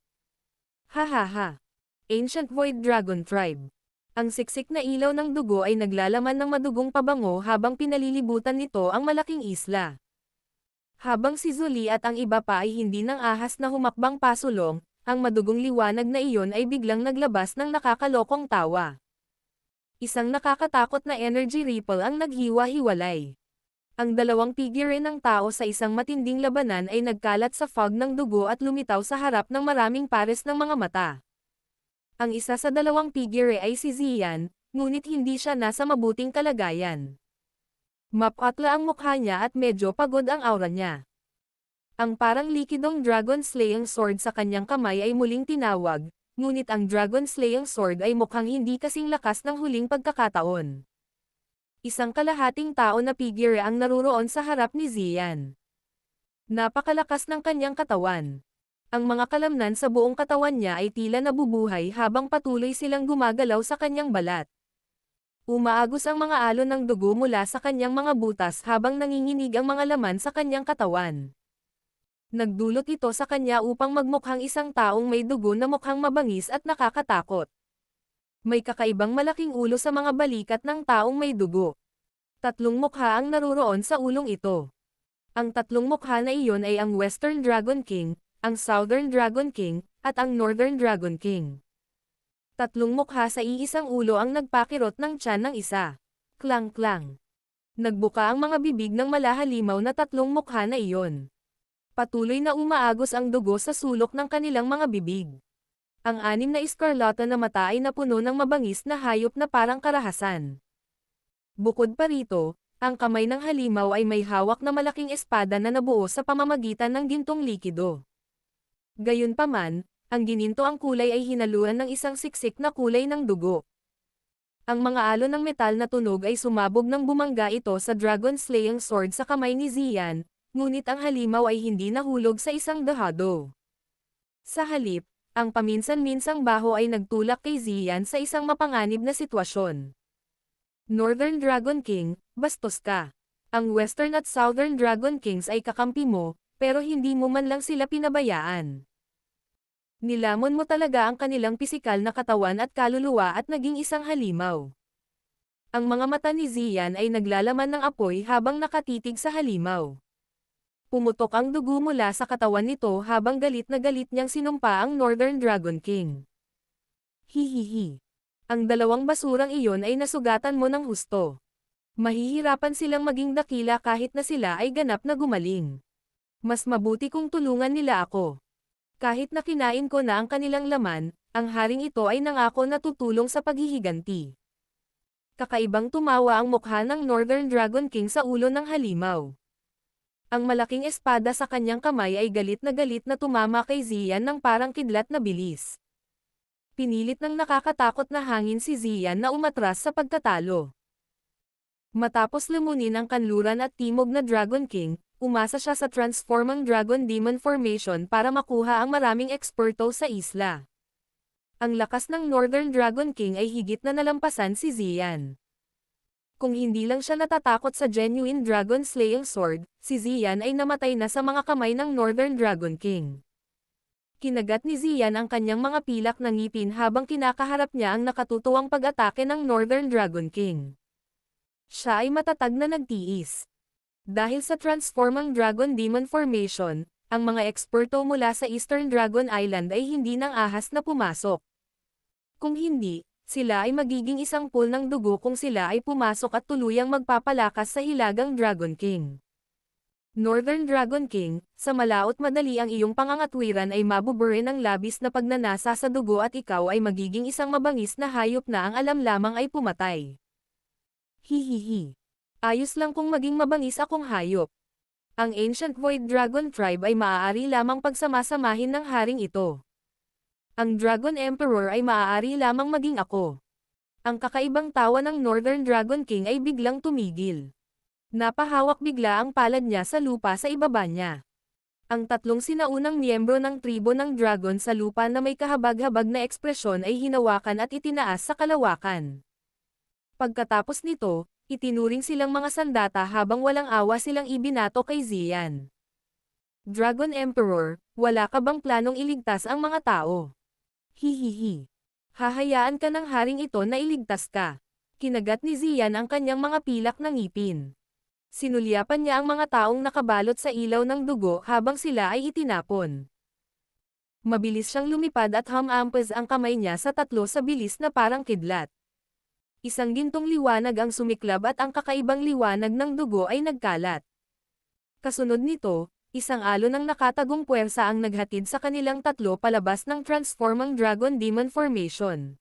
Hahaha. Ancient Void Dragon Tribe. Ang siksik na ilaw ng dugo ay naglalaman ng madugong pabango habang pinalilibutan nito ang malaking isla. Habang si Zuli at ang iba pa ay hindi nang ahas na humakbang pasulong, ang madugong liwanag na iyon ay biglang naglabas ng nakakalokong tawa. Isang nakakatakot na energy ripple ang naghiwa-hiwalay. Ang dalawang figure ng tao sa isang matinding labanan ay nagkalat sa fog ng dugo at lumitaw sa harap ng maraming pares ng mga mata. Ang isa sa dalawang figure ay si Ziyan, ngunit hindi siya nasa mabuting kalagayan. Mapatla ang mukha niya at medyo pagod ang aura niya. Ang parang likidong Dragon Slaying Sword sa kanyang kamay ay muling tinawag, ngunit ang Dragon Slaying Sword ay mukhang hindi kasing lakas ng huling pagkakataon. Isang kalahating tao na figure ang naruroon sa harap ni Ziyan. Napakalakas ng kanyang katawan. Ang mga kalamnan sa buong katawan niya ay tila nabubuhay habang patuloy silang gumagalaw sa kanyang balat. Umaagos ang mga alon ng dugo mula sa kanyang mga butas habang nanginginig ang mga laman sa kanyang katawan. Nagdulot ito sa kanya upang magmukhang isang taong may dugo na mukhang mabangis at nakakatakot. May kakaibang malaking ulo sa mga balikat ng taong may dugo. Tatlong mukha ang naruroon sa ulong ito. Ang tatlong mukha na iyon ay ang Western Dragon King, ang Southern Dragon King, at ang Northern Dragon King. Tatlong mukha sa iisang ulo ang nagpakirot ng tiyan ng isa. Klang-klang. Nagbuka ang mga bibig ng malahalimaw na tatlong mukha na iyon. Patuloy na umaagos ang dugo sa sulok ng kanilang mga bibig. Ang anim na iskarlata na mata ay napuno ng mabangis na hayop na parang karahasan. Bukod pa rito, ang kamay ng halimaw ay may hawak na malaking espada na nabuo sa pamamagitan ng gintong likido. Gayunpaman, ang gininto ang kulay ay hinaluan ng isang siksik na kulay ng dugo. Ang mga alon ng metal na tunog ay sumabog nang bumangga ito sa Dragon Slaying Sword sa kamay ni Ziyan, ngunit ang halimaw ay hindi nahulog sa isang dahado. Sa halip, ang paminsan-minsang baho ay nagtulak kay Ziyan sa isang mapanganib na sitwasyon. Northern Dragon King, bastos ka. Ang Western at Southern Dragon Kings ay kakampi mo, pero hindi mo man lang sila pinabayaan. Nilamon mo talaga ang kanilang pisikal na katawan at kaluluwa at naging isang halimaw. Ang mga mata ni Ziyan ay naglalaman ng apoy habang nakatitig sa halimaw. Pumutok ang dugo mula sa katawan nito habang galit na galit niyang sinumpa ang Northern Dragon King. Hihihi. Ang dalawang basurang iyon ay nasugatan mo ng husto. Mahihirapan silang maging dakila kahit na sila ay ganap na gumaling. Mas mabuti kung tulungan nila ako. Kahit na kinain ko na ang kanilang laman, ang haring ito ay nangako na tutulong sa paghihiganti. Kakaibang tumawa ang mukha ng Northern Dragon King sa ulo ng halimaw. Ang malaking espada sa kanyang kamay ay galit na tumama kay Ziyan ng parang kidlat na bilis. Pinilit ng nakakatakot na hangin si Ziyan na umatras sa pagtatalo. Matapos lumunin ang kanluran at timog na Dragon King, umasa siya sa transformang Dragon Demon Formation para makuha ang maraming eksperto sa isla. Ang lakas ng Northern Dragon King ay higit na nalampasan si Ziyan. Kung hindi lang siya natatakot sa genuine Dragon Slaying Sword, si Ziyan ay namatay na sa mga kamay ng Northern Dragon King. Kinagat ni Ziyan ang kanyang mga pilak na ngipin habang kinakaharap niya ang nakatutuwang pag-atake ng Northern Dragon King. Siya ay matatag na nagtiis. Dahil sa transformang Dragon Demon Formation, ang mga eksperto mula sa Eastern Dragon Island ay hindi nang ahas na pumasok. Kung hindi, sila ay magiging isang pool ng dugo kung sila ay pumasok at tuluyang magpapalakas sa Hilagang Dragon King. Northern Dragon King, sa malaot madali ang iyong pangangatwiran ay mabuburin ng labis na pagnanasa sa dugo at ikaw ay magiging isang mabangis na hayop na ang alam lamang ay pumatay. Hihihi. Ayos lang kung maging mabangis akong hayop. Ang Ancient Void Dragon Tribe ay maaari lamang pagsamasamahin ng haring ito. Ang Dragon Emperor ay maaari lamang maging ako. Ang kakaibang tawa ng Northern Dragon King ay biglang tumigil. Napahawak bigla ang palad niya sa lupa sa ibaba niya. Ang tatlong sinaunang miyembro ng tribo ng dragon sa lupa na may kahabag-habag na ekspresyon ay hinawakan at itinaas sa kalawakan. Pagkatapos nito, itinuring silang mga sandata habang walang awa silang ibinato kay Xian. Dragon Emperor, wala ka bang planong iligtas ang mga tao? Hihihi. Hahayaan ka ng haring ito na iligtas ka. Kinagat ni Xian ang kanyang mga pilak ng ngipin. Sinulyapan niya ang mga taong nakabalot sa ilaw ng dugo habang sila ay itinapon. Mabilis siyang lumipad at humampas ang kamay niya sa tatlo sa bilis na parang kidlat. Isang gintong liwanag ang sumiklab at ang kakaibang liwanag ng dugo ay nagkalat. Kasunod nito, isang alon ng nakatagong puwersa ang naghatid sa kanilang tatlo palabas ng transformang Dragon Demon Formation.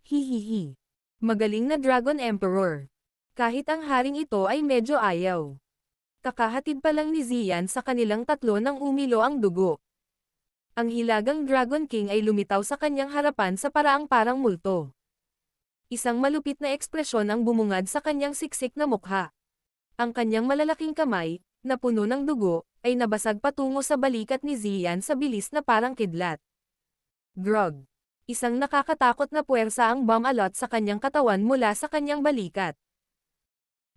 Hihihi. Magaling na Dragon Emperor. Kahit ang haring ito ay medyo ayaw. Kakahatid pa lang ni Xian sa kanilang tatlo nang umilo ang dugo. Ang hilagang Dragon King ay lumitaw sa kanyang harapan sa paraang parang multo. Isang malupit na ekspresyon ang bumungad sa kanyang siksik na mukha. Ang kanyang malalaking kamay, na puno ng dugo, ay nabasag patungo sa balikat ni Xian sa bilis na parang kidlat. Grog. Isang nakakatakot na puwersa ang bumalot sa kanyang katawan mula sa kanyang balikat.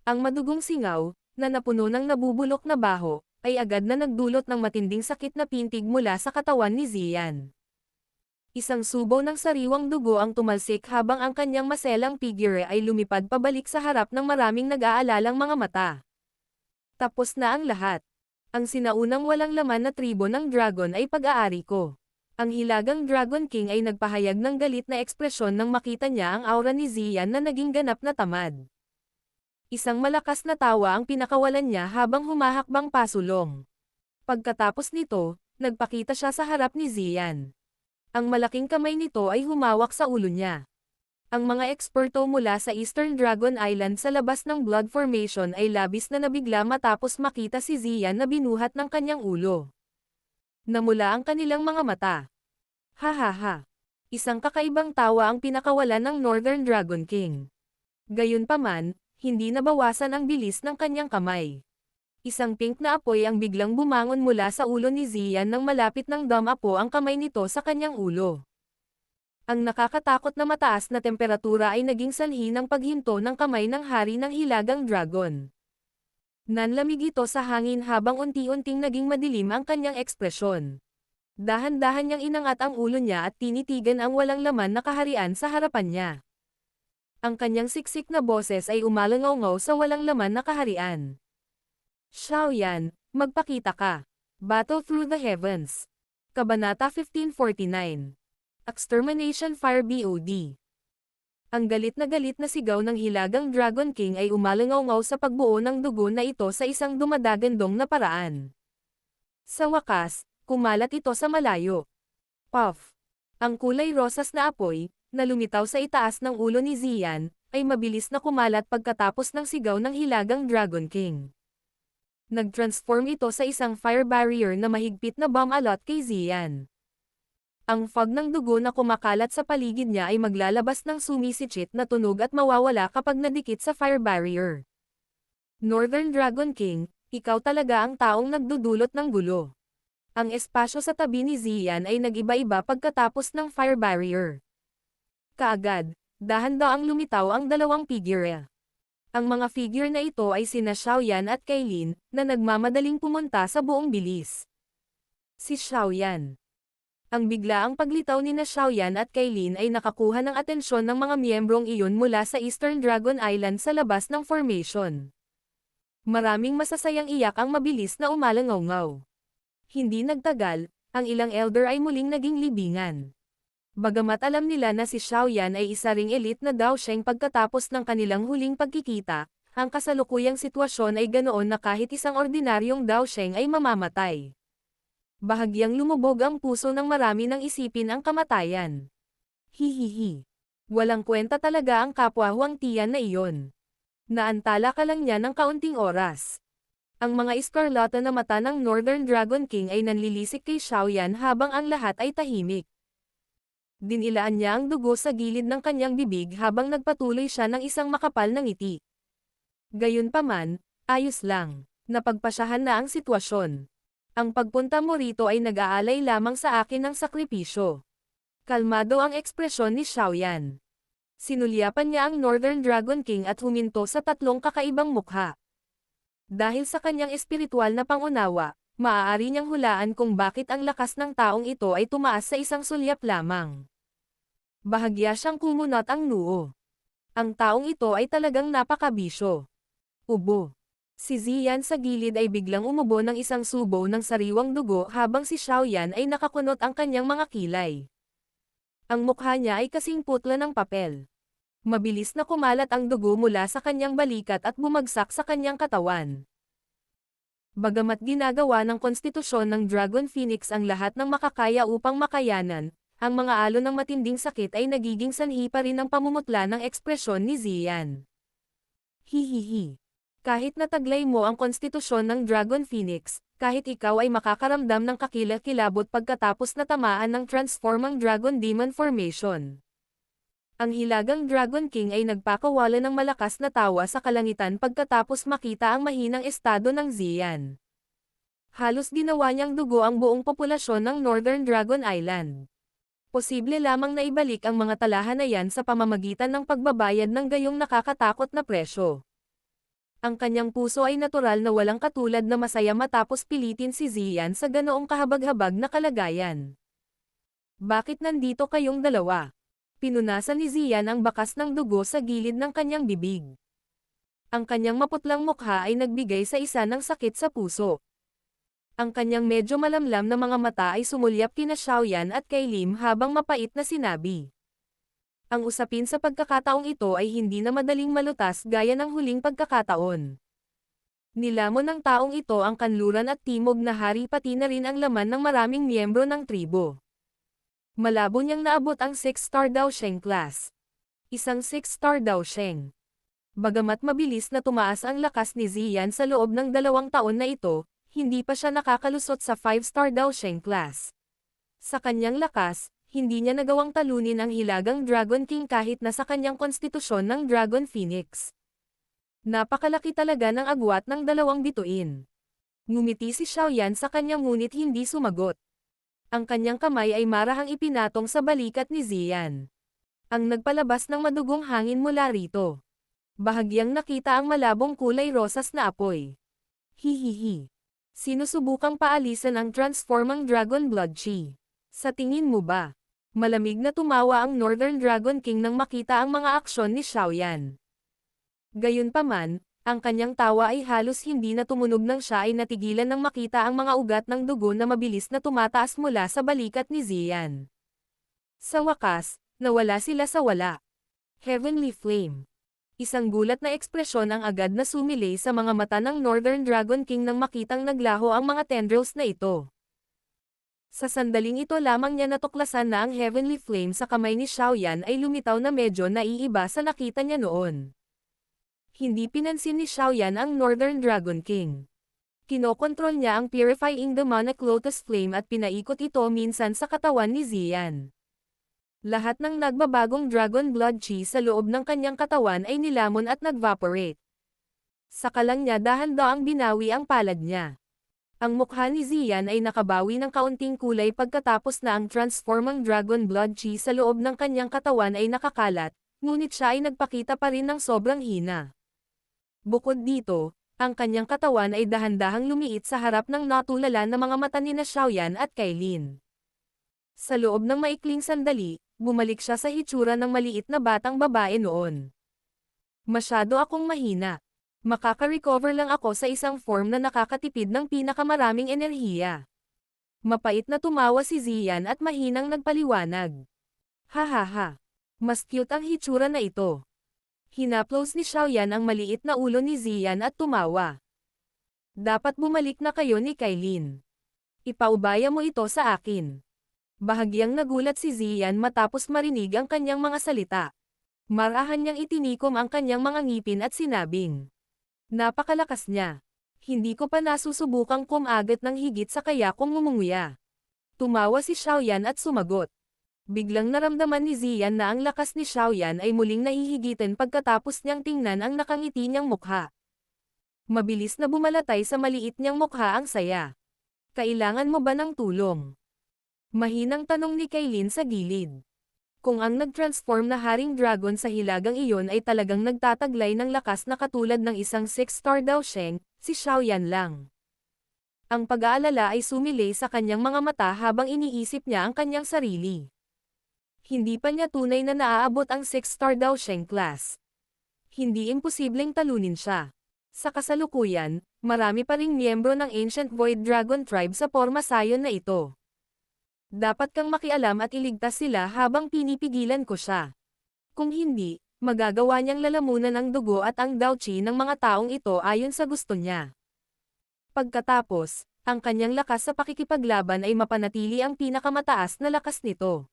Ang madugong singaw, na napuno ng nabubulok na baho, ay agad na nagdulot ng matinding sakit na pintig mula sa katawan ni Xian. Isang subaw ng sariwang dugo ang tumalsik habang ang kanyang maselang figure ay lumipad pabalik sa harap ng maraming nag-aalalang mga mata. Tapos na ang lahat. Ang sinaunang walang laman na tribo ng dragon ay pag-aari ko. Ang hilagang Dragon King ay nagpahayag ng galit na ekspresyon nang makita niya ang aura ni Xian na naging ganap na tamad. Isang malakas na tawa ang pinakawalan niya habang humahakbang pasulong. Pagkatapos nito, nagpakita siya sa harap ni Xian. Ang malaking kamay nito ay humawak sa ulo niya. Ang mga eksperto mula sa Eastern Dragon Island sa labas ng Blood Formation ay labis na nabigla matapos makita si Xian na binuhat ng kanyang ulo. Namula ang kanilang mga mata. Hahaha. Isang kakaibang tawa ang pinakawalan ng Northern Dragon King. Gayunpaman, hindi nabawasan ang bilis ng kanyang kamay. Isang pink na apoy ang biglang bumangon mula sa ulo ni Xian nang malapit ng dumapo ang kamay nito sa kanyang ulo. Ang nakakatakot na mataas na temperatura ay naging sanhi ng paghinto ng kamay ng hari ng hilagang dragon. Nanlamig ito sa hangin habang unti-unting naging madilim ang kanyang ekspresyon. Dahan-dahan niyang inangat ang ulo niya at tinitigan ang walang laman na kaharian sa harapan niya. Ang kanyang siksik na boses ay umalangaw-ngaw sa walang laman na kaharian. Xiaoyan, magpakita ka. Battle Through the Heavens. Kabanata 1549. Extermination Fire BOD. Ang galit na sigaw ng hilagang Dragon King ay umalangaw-ngaw sa pagbuo ng dugo na ito sa isang dumadagandong na paraan. Sa wakas, kumalat ito sa malayo. Puff. Ang kulay rosas na apoy, na lumitaw sa itaas ng ulo ni Xian, ay mabilis na kumalat pagkatapos ng sigaw ng hilagang Dragon King. Nag-transform ito sa isang fire barrier na mahigpit na bumalot kay Xian. Ang fog ng dugo na kumakalat sa paligid niya ay maglalabas ng sumisitsit na tunog at mawawala kapag nadikit sa fire barrier. Northern Dragon King, ikaw talaga ang taong nagdudulot ng gulo. Ang espasyo sa tabi ni Xian ay nag-iba-iba pagkatapos ng fire barrier. Kaagad, dahan-daang lumitaw ang dalawang figure. Ang mga figure na ito ay sina Xiaoyan at Kailin, na nagmamadaling pumunta sa buong bilis. Si Xiaoyan. Ang biglaang paglitaw ni Xiaoyan at Kailin ay nakakuha ng atensyon ng mga miyembrong iyon mula sa Eastern Dragon Island sa labas ng formation. Maraming masasayang iyak ang mabilis na umalangaw-ngaw. Hindi nagtagal, ang ilang elder ay muling naging libingan. Bagamat alam nila na si Xiaoyan ay isa ring elite na daosheng pagkatapos ng kanilang huling pagkikita, ang kasalukuyang sitwasyon ay ganoon na kahit isang ordinaryong Daosheng ay mamamatay. Bahagyang lumubog ang puso ng marami nang isipin ang kamatayan. Hihihi. Walang kwenta talaga ang kapwa Huang Tian na iyon. Naantala ka lang niya ng kaunting oras. Ang mga iskarlata na mata ng Northern Dragon King ay nanlilisik kay Xiaoyan habang ang lahat ay tahimik. Dinilaan niya ang dugo sa gilid ng kanyang bibig habang nagpatuloy siya ng isang makapal na ngiti. Gayunpaman, ayos lang. Napagpasyahan na ang sitwasyon. Ang pagpunta mo rito ay nag-aalay lamang sa akin ng sakripisyo. Kalmado ang ekspresyon ni Xiaoyan. Sinulyapan niya ang Northern Dragon King at huminto sa tatlong kakaibang mukha. Dahil sa kanyang espiritual na pangunawa, maaari niyang hulaan kung bakit ang lakas ng taong ito ay tumaas sa isang sulyap lamang. Bahagya siyang kumunot ang noo. Ang taong ito ay talagang napakabisyo. Ubo. Si Ziyan sa gilid ay biglang umubo ng isang subo ng sariwang dugo habang si Xiaoyan ay nakakunot ang kanyang mga kilay. Ang mukha niya ay kasing putla ng papel. Mabilis na kumalat ang dugo mula sa kanyang balikat at bumagsak sa kanyang katawan. Bagamat ginagawa ng konstitusyon ng Dragon Phoenix ang lahat ng makakaya upang makayanan, ang mga alon ng matinding sakit ay nagiging sanhi pa rin ng pamumutla ng ekspresyon ni Ziyan. Hihihi. Kahit nataglay mo ang konstitusyon ng Dragon Phoenix, kahit ikaw ay makakaramdam ng kakilakilabot pagkatapos na tamaan ng transformang Dragon Demon Formation. Ang hilagang Dragon King ay nagpakawala ng malakas na tawa sa kalangitan pagkatapos makita ang mahinang estado ng Ziyan. Halos ginawa niyang dugo ang buong populasyon ng Northern Dragon Island. Posible lamang na ibalik ang mga talahan na yan sa pamamagitan ng pagbabayad ng gayong nakakatakot na presyo. Ang kanyang puso ay natural na walang katulad na masaya matapos pilitin si Ziyan sa ganoong kahabag-habag na kalagayan. Bakit nandito kayong dalawa? Pinunasan ni Ziyan ang bakas ng dugo sa gilid ng kanyang bibig. Ang kanyang maputlang mukha ay nagbigay sa isa ng sakit sa puso. Ang kanyang medyo malamlam na mga mata ay sumulyap kina Xiaoyan at kay Lim habang mapait na sinabi. Ang usapin sa pagkakataong ito ay hindi na madaling malutas gaya ng huling pagkakataon. Nilamon ng taong ito ang kanluran at timog na hari pati na rin ang laman ng maraming miyembro ng tribo. Malabo niyang naabot ang 6-star Daosheng class. Isang 6-star Daosheng. Bagamat mabilis na tumaas ang lakas ni Ziyan sa loob ng 2 taon na ito, hindi pa siya nakakalusot sa 5-star Daosheng class. Sa kanyang lakas, hindi niya nagawang talunin ang hilagang Dragon King kahit na sa kanyang konstitusyon ng Dragon Phoenix. Napakalaki talaga ng agwat ng 2 bituin. Ngumiti si Xiaoyan sa kanyang ngunit hindi sumagot. Ang kanyang kamay ay marahang ipinatong sa balikat ni Ziyan. Ang nagpalabas ng madugong hangin mula rito. Bahagyang nakita ang malabong kulay rosas na apoy. Hihihi. Sinusubukang paalisan ang transformang Dragon Blood Chi. Sa tingin mo ba? Malamig na tumawa ang Northern Dragon King nang makita ang mga aksyon ni Xiaoyan. Gayunpaman, ang kanyang tawa ay halos hindi na tumunog nang siya ay natigilan nang makita ang mga ugat ng dugo na mabilis na tumataas mula sa balikat ni Ziyan. Sa wakas, nawala sila sa wala. Heavenly Flame. Isang gulat na ekspresyon ang agad na sumilay sa mga mata ng Northern Dragon King nang makitang naglaho ang mga tendrils na ito. Sa sandaling ito lamang niya natuklasan na ang Heavenly Flame sa kamay ni Xiaoyan ay lumitaw na medyo naiiba sa nakita niya noon. Hindi pinansin ni Xiaoyan ang Northern Dragon King. Kinokontrol niya ang Purifying Demonic Lotus Flame at pinaikot ito minsan sa katawan ni Ziyan. Lahat ng nagbabagong Dragon Blood Chi sa loob ng kanyang katawan ay nilamon at nag-vaporate. Saka lang niya dahan-daang binawi ang palad niya. Ang mukha ni Ziyan ay nakabawi ng kaunting kulay pagkatapos na ang transformang Dragon Blood Chi sa loob ng kanyang katawan ay nakakalat, ngunit siya ay nagpakita pa rin ng sobrang hina. Bukod dito, ang kanyang katawan ay dahan-dahang lumiit sa harap ng natulala na mga mata ni Xiaoyan at Kailin. Sa loob ng maikling sandali, bumalik siya sa hitsura ng maliit na batang babae noon. Masyado akong mahina. Makaka-recover lang ako sa isang form na nakakatipid ng pinakamaraming enerhiya. Mapait na tumawa si Ziyan at mahinang nagpaliwanag. Hahaha. Mas cute ang hitsura na ito. Hinaplos ni Xiaoyan ang maliit na ulo ni Ziyan at tumawa. Dapat bumalik na kayo ni Kailin. Ipaubaya mo ito sa akin. Bahagyang nagulat si Ziyan matapos marinig ang kanyang mga salita. Marahan niyang itinikom ang kanyang mga ngipin at sinabing, napakalakas niya. Hindi ko pa nasusubukang kumagat ng higit sa kaya kong ngumunguya. Tumawa si Xiaoyan at sumagot. Biglang naramdaman ni Ziyan na ang lakas ni Xiaoyan ay muling nahihigitan pagkatapos niyang tingnan ang nakangiti niyang mukha. Mabilis na bumalatay sa maliit niyang mukha ang saya. Kailangan mo ba ng tulong? Mahinang tanong ni Kailin sa gilid. Kung ang nag-transform na Haring Dragon sa hilagang iyon ay talagang nagtataglay ng lakas na katulad ng isang 6-star Dao Sheng, si Xiaoyan lang. Ang pag-aalala ay sumilay sa kanyang mga mata habang iniisip niya ang kanyang sarili. Hindi pa niya tunay na naaabot ang 6-star Dao Sheng class. Hindi imposibleng talunin siya. Sa kasalukuyan, marami pa ring miyembro ng Ancient Void Dragon Tribe sa Pormasayon na ito. Dapat kang makialam at iligtas sila habang pinipigilan ko siya. Kung hindi, magagawa niyang lalamunan ang dugo at ang Dao Qi ng mga taong ito ayon sa gusto niya. Pagkatapos, ang kanyang lakas sa pakikipaglaban ay mapanatili ang pinakamataas na lakas nito.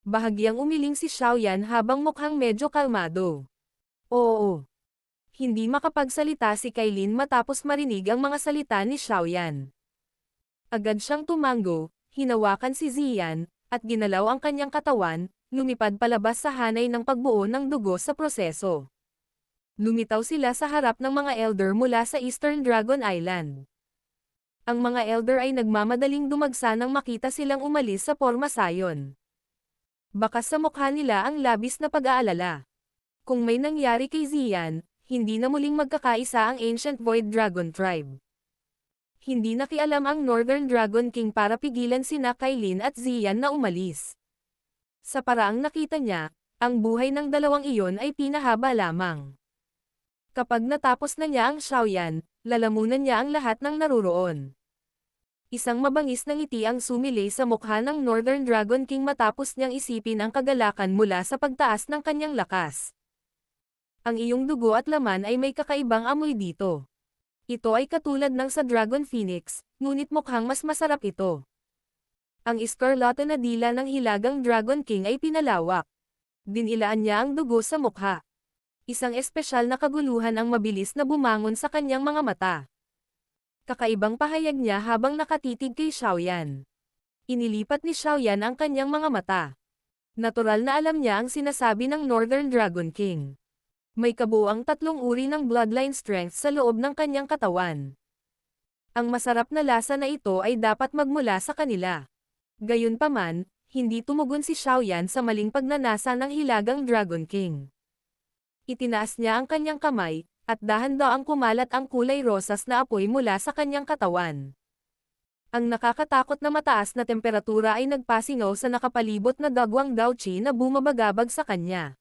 Bahagyang umiling si Xiaoyan habang mukhang medyo kalmado. Oo. Hindi makapagsalita si Kailin matapos marinig ang mga salita ni Xiaoyan. Agad siyang tumango, hinawakan si Ziyan, at ginalaw ang kanyang katawan, lumipad palabas sa hanay ng pagbuo ng dugo sa proseso. Lumitaw sila sa harap ng mga elder mula sa Eastern Dragon Island. Ang mga elder ay nagmamadaling dumagsa nang makita silang umalis sa Pormasayon. Bakas sa mukha nila ang labis na pag-aalala. Kung may nangyari kay Ziyan, hindi na muling magkakaisa ang Ancient Void Dragon Tribe. Hindi nakialam ang Northern Dragon King para pigilan sina Kailin at Ziyan na umalis. Sa paraang nakita niya, ang buhay ng dalawang iyon ay pinahaba lamang. Kapag natapos na niya ang Xiaoyan, lalamunan niya ang lahat ng naruroon. Isang mabangis na ngiti ang sumilay sa mukha ng Northern Dragon King matapos niyang isipin ang kagalakan mula sa pagtaas ng kanyang lakas. Ang iyong dugo at laman ay may kakaibang amoy dito. Ito ay katulad ng sa Dragon Phoenix, ngunit mukhang mas masarap ito. Ang iskarlata na dila ng hilagang Dragon King ay pinalawak. Dinilaan niya ang dugo sa mukha. Isang espesyal na kaguluhan ang mabilis na bumangon sa kanyang mga mata. Kakaibang pahayag niya habang nakatitig kay Xiaoyan. Inilipat ni Xiaoyan ang kanyang mga mata. Natural na alam niya ang sinasabi ng Northern Dragon King. May kabuuang 3 uri ng bloodline strength sa loob ng kanyang katawan. Ang masarap na lasa na ito ay dapat magmula sa kanila. Gayunpaman, hindi tumugon si Xiaoyan sa maling pagnanasa ng hilagang Dragon King. Itinaas niya ang kanyang kamay, at dahan-daang kumalat ang kulay rosas na apoy mula sa kanyang katawan. Ang nakakatakot na mataas na temperatura ay nagpasingaw sa nakapalibot na dagwang Dao Qi na bumabagabag sa kanya.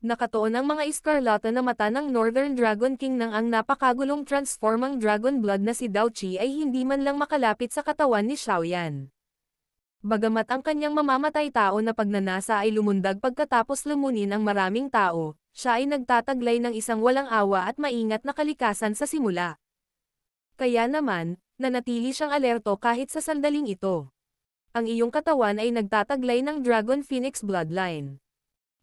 Nakatuon ang mga iskarlata na mata ng Northern Dragon King nang ang napakagulong transformang dragon blood na si Dao Qi ay hindi man lang makalapit sa katawan ni Xiaoyan. Bagamat ang kanyang mamamatay tao na pagnanasa ay lumundag pagkatapos lumunin ang maraming tao, siya ay nagtataglay ng isang walang awa at maingat na kalikasan sa simula. Kaya naman, nanatili siyang alerto kahit sa sandaling ito. Ang iyong katawan ay nagtataglay ng Dragon Phoenix bloodline.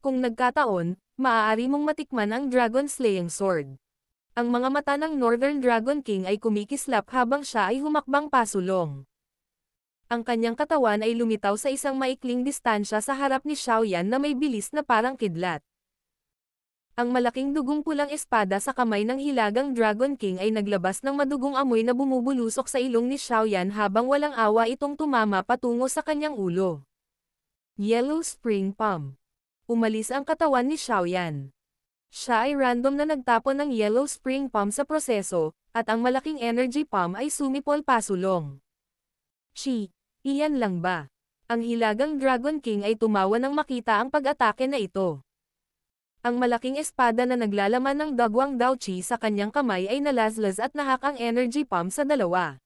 Kung nagkataon, maaari mong matikman ang Dragon Slaying Sword. Ang mga mata ng Northern Dragon King ay kumikislap habang siya ay humakbang pasulong. Ang kanyang katawan ay lumitaw sa isang maikling distansya sa harap ni Xiaoyan na may bilis na parang kidlat. Ang malaking dugong pulang espada sa kamay ng hilagang Dragon King ay naglabas ng madugong amoy na bumubulusok sa ilong ni Xiaoyan habang walang awa itong tumama patungo sa kanyang ulo. Yellow Spring Palm. Umalis ang katawan ni Xiaoyan. Siya ay random na nagtapon ng Yellow Spring Palm sa proseso, at ang malaking Energy Palm ay sumipol pasulong. Chi, iyan lang ba? Ang hilagang Dragon King ay tumawa nang makita ang pag-atake na ito. Ang malaking espada na naglalaman ng dagwang Dao Qi sa kanyang kamay ay nalaslas at nahak ang Energy Palm sa dalawa.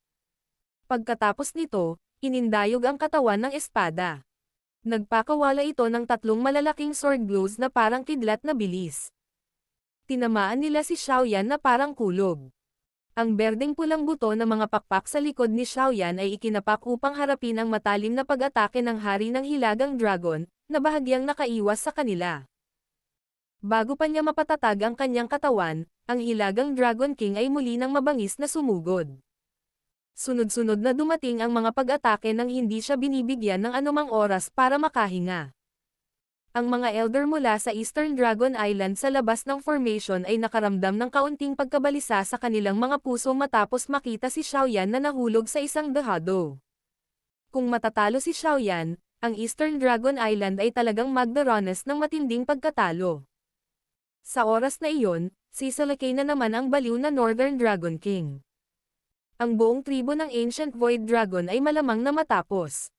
Pagkatapos nito, inindayog ang katawan ng espada. Nagpakawala ito ng tatlong malalaking sword blows na parang kidlat na bilis. Tinamaan nila si Xiaoyan na parang kulog. Ang berdeng-pulang buto na mga pakpak sa likod ni Xiaoyan ay ikinapak upang harapin ang matalim na pag-atake ng hari ng hilagang dragon, na bahagyang nakaiwas sa kanila. Bago pa niya mapatatag ang kanyang katawan, ang hilagang Dragon King ay muli nang mabangis na sumugod. Sunod-sunod na dumating ang mga pag-atake nang hindi siya binibigyan ng anumang oras para makahinga. Ang mga elder mula sa Eastern Dragon Island sa labas ng formation ay nakaramdam ng kaunting pagkabalisa sa kanilang mga puso matapos makita si Xiaoyan na nahulog sa isang dahado. Kung matatalo si Xiaoyan, ang Eastern Dragon Island ay talagang magdaranas ng matinding pagkatalo. Sa oras na iyon, sisalakay na naman ang baliw na Northern Dragon King. Ang buong tribo ng Ancient Void Dragon ay malamang na matapos.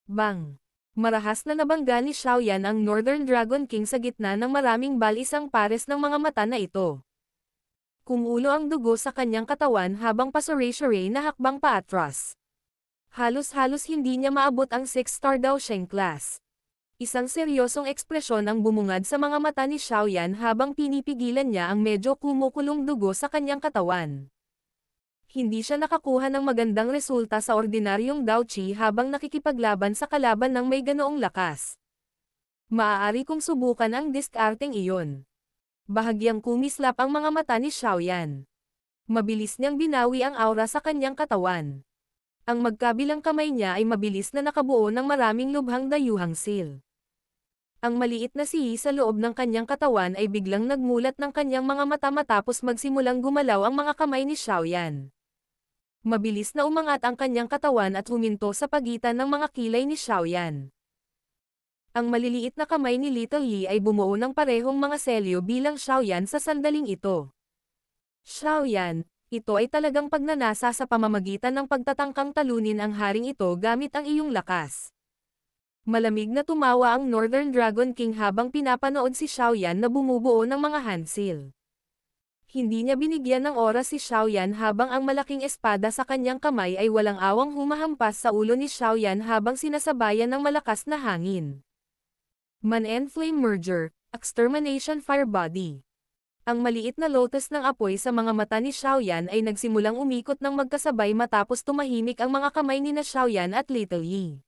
Bang! Marahas na nabangga ni Xiaoyan ang Northern Dragon King sa gitna ng maraming balisang pares ng mga mata na ito. Kumulo ang dugo sa kanyang katawan habang pasuray-suray na hakbang paatras. Halos-halos hindi niya maabot ang 6-star Dao Sheng class. Isang seryosong ekspresyon ang bumungad sa mga mata ni Xiaoyan habang pinipigilan niya ang medyo kumukulong dugo sa kanyang katawan. Hindi siya nakakuha ng magandang resulta sa ordinaryong Dao Qi habang nakikipaglaban sa kalaban ng may ganoong lakas. Maaari kong subukan ang diskarteng iyon. Bahagyang kumislap ang mga mata ni Xiaoyan. Mabilis niyang binawi ang aura sa kanyang katawan. Ang magkabilang kamay niya ay mabilis na nakabuo ng maraming lubhang dayuhang seal. Ang maliit na sihi sa loob ng kanyang katawan ay biglang nagmulat ng kanyang mga mata matapos magsimulang gumalaw ang mga kamay ni Xiaoyan. Mabilis na umangat ang kanyang katawan at huminto sa pagitan ng mga kilay ni Xiaoyan. Ang maliliit na kamay ni Little Yi ay bumuo ng parehong mga selyo bilang Xiaoyan sa sandaling ito. Xiaoyan, ito ay talagang pagnanasa sa pamamagitan ng pagtatangkang talunin ang haring ito gamit ang iyong lakas. Malamig na tumawa ang Northern Dragon King habang pinapanood si Xiaoyan na bumubuo ng mga handsil. Hindi niya binigyan ng oras si Xiaoyan habang ang malaking espada sa kanyang kamay ay walang awang humahampas sa ulo ni Xiaoyan habang sinasabayan ng malakas na hangin. Man and Flame Merger, Extermination Fire Body. Ang maliit na lotus ng apoy sa mga mata ni Xiaoyan ay nagsimulang umikot ng magkasabay matapos tumahimik ang mga kamay ni na Xiaoyan at Little Yi.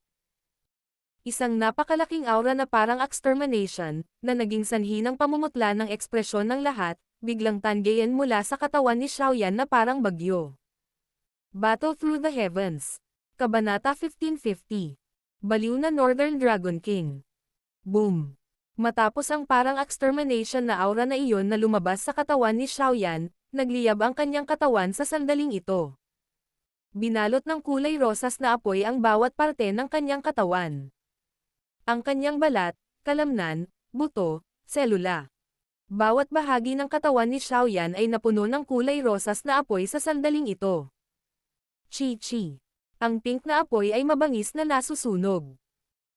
Isang napakalaking aura na parang extermination, na naging sanhi ng pamumutla ng ekspresyon ng lahat, biglang tanggayan mula sa katawan ni Xiaoyan na parang bagyo. Battle Through the Heavens. Kabanata 1550. Baliw na Northern Dragon King. Boom! Matapos ang parang extermination na aura na iyon na lumabas sa katawan ni Xiaoyan, nagliyab ang kanyang katawan sa sandaling ito. Binalot ng kulay rosas na apoy ang bawat parte ng kanyang katawan. Ang kanyang balat, kalamnan, buto, selula. Bawat bahagi ng katawan ni Xiaoyan ay napuno ng kulay rosas na apoy sa sandaling ito. Chi-chi. Ang pink na apoy ay mabangis na nasusunog.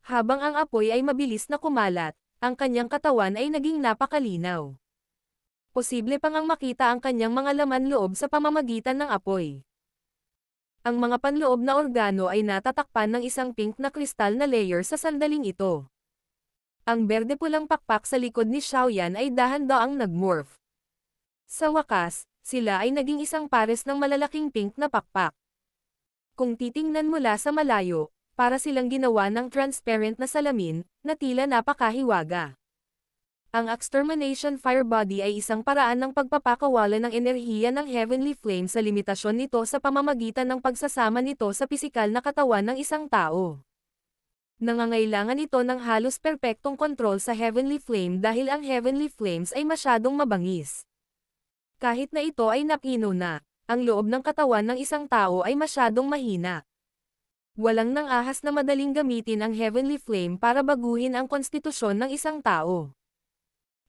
Habang ang apoy ay mabilis na kumalat, ang kanyang katawan ay naging napakalinaw. Posible pang ang makita ang kanyang mga laman loob sa pamamagitan ng apoy. Ang mga panloob na organo ay natatakpan ng isang pink na kristal na layer sa sandaling ito. Ang berde-pulang pakpak sa likod ni Xiaoyan ay dahan-daang nagmorph. Sa wakas, sila ay naging isang pares ng malalaking pink na pakpak. Kung titingnan mula sa malayo, para silang ginawa ng transparent na salamin, na tila napakahiwaga. Ang Extermination Fire Body ay isang paraan ng pagpapakawala ng enerhiya ng Heavenly Flame sa limitasyon nito sa pamamagitan ng pagsasama nito sa pisikal na katawan ng isang tao. Nangangailangan ito ng halos perpektong kontrol sa Heavenly Flame dahil ang Heavenly Flames ay masyadong mabangis. Kahit na ito ay napino na, ang loob ng katawan ng isang tao ay masyadong mahina. Walang nang ahas na madaling gamitin ang Heavenly Flame para baguhin ang konstitusyon ng isang tao.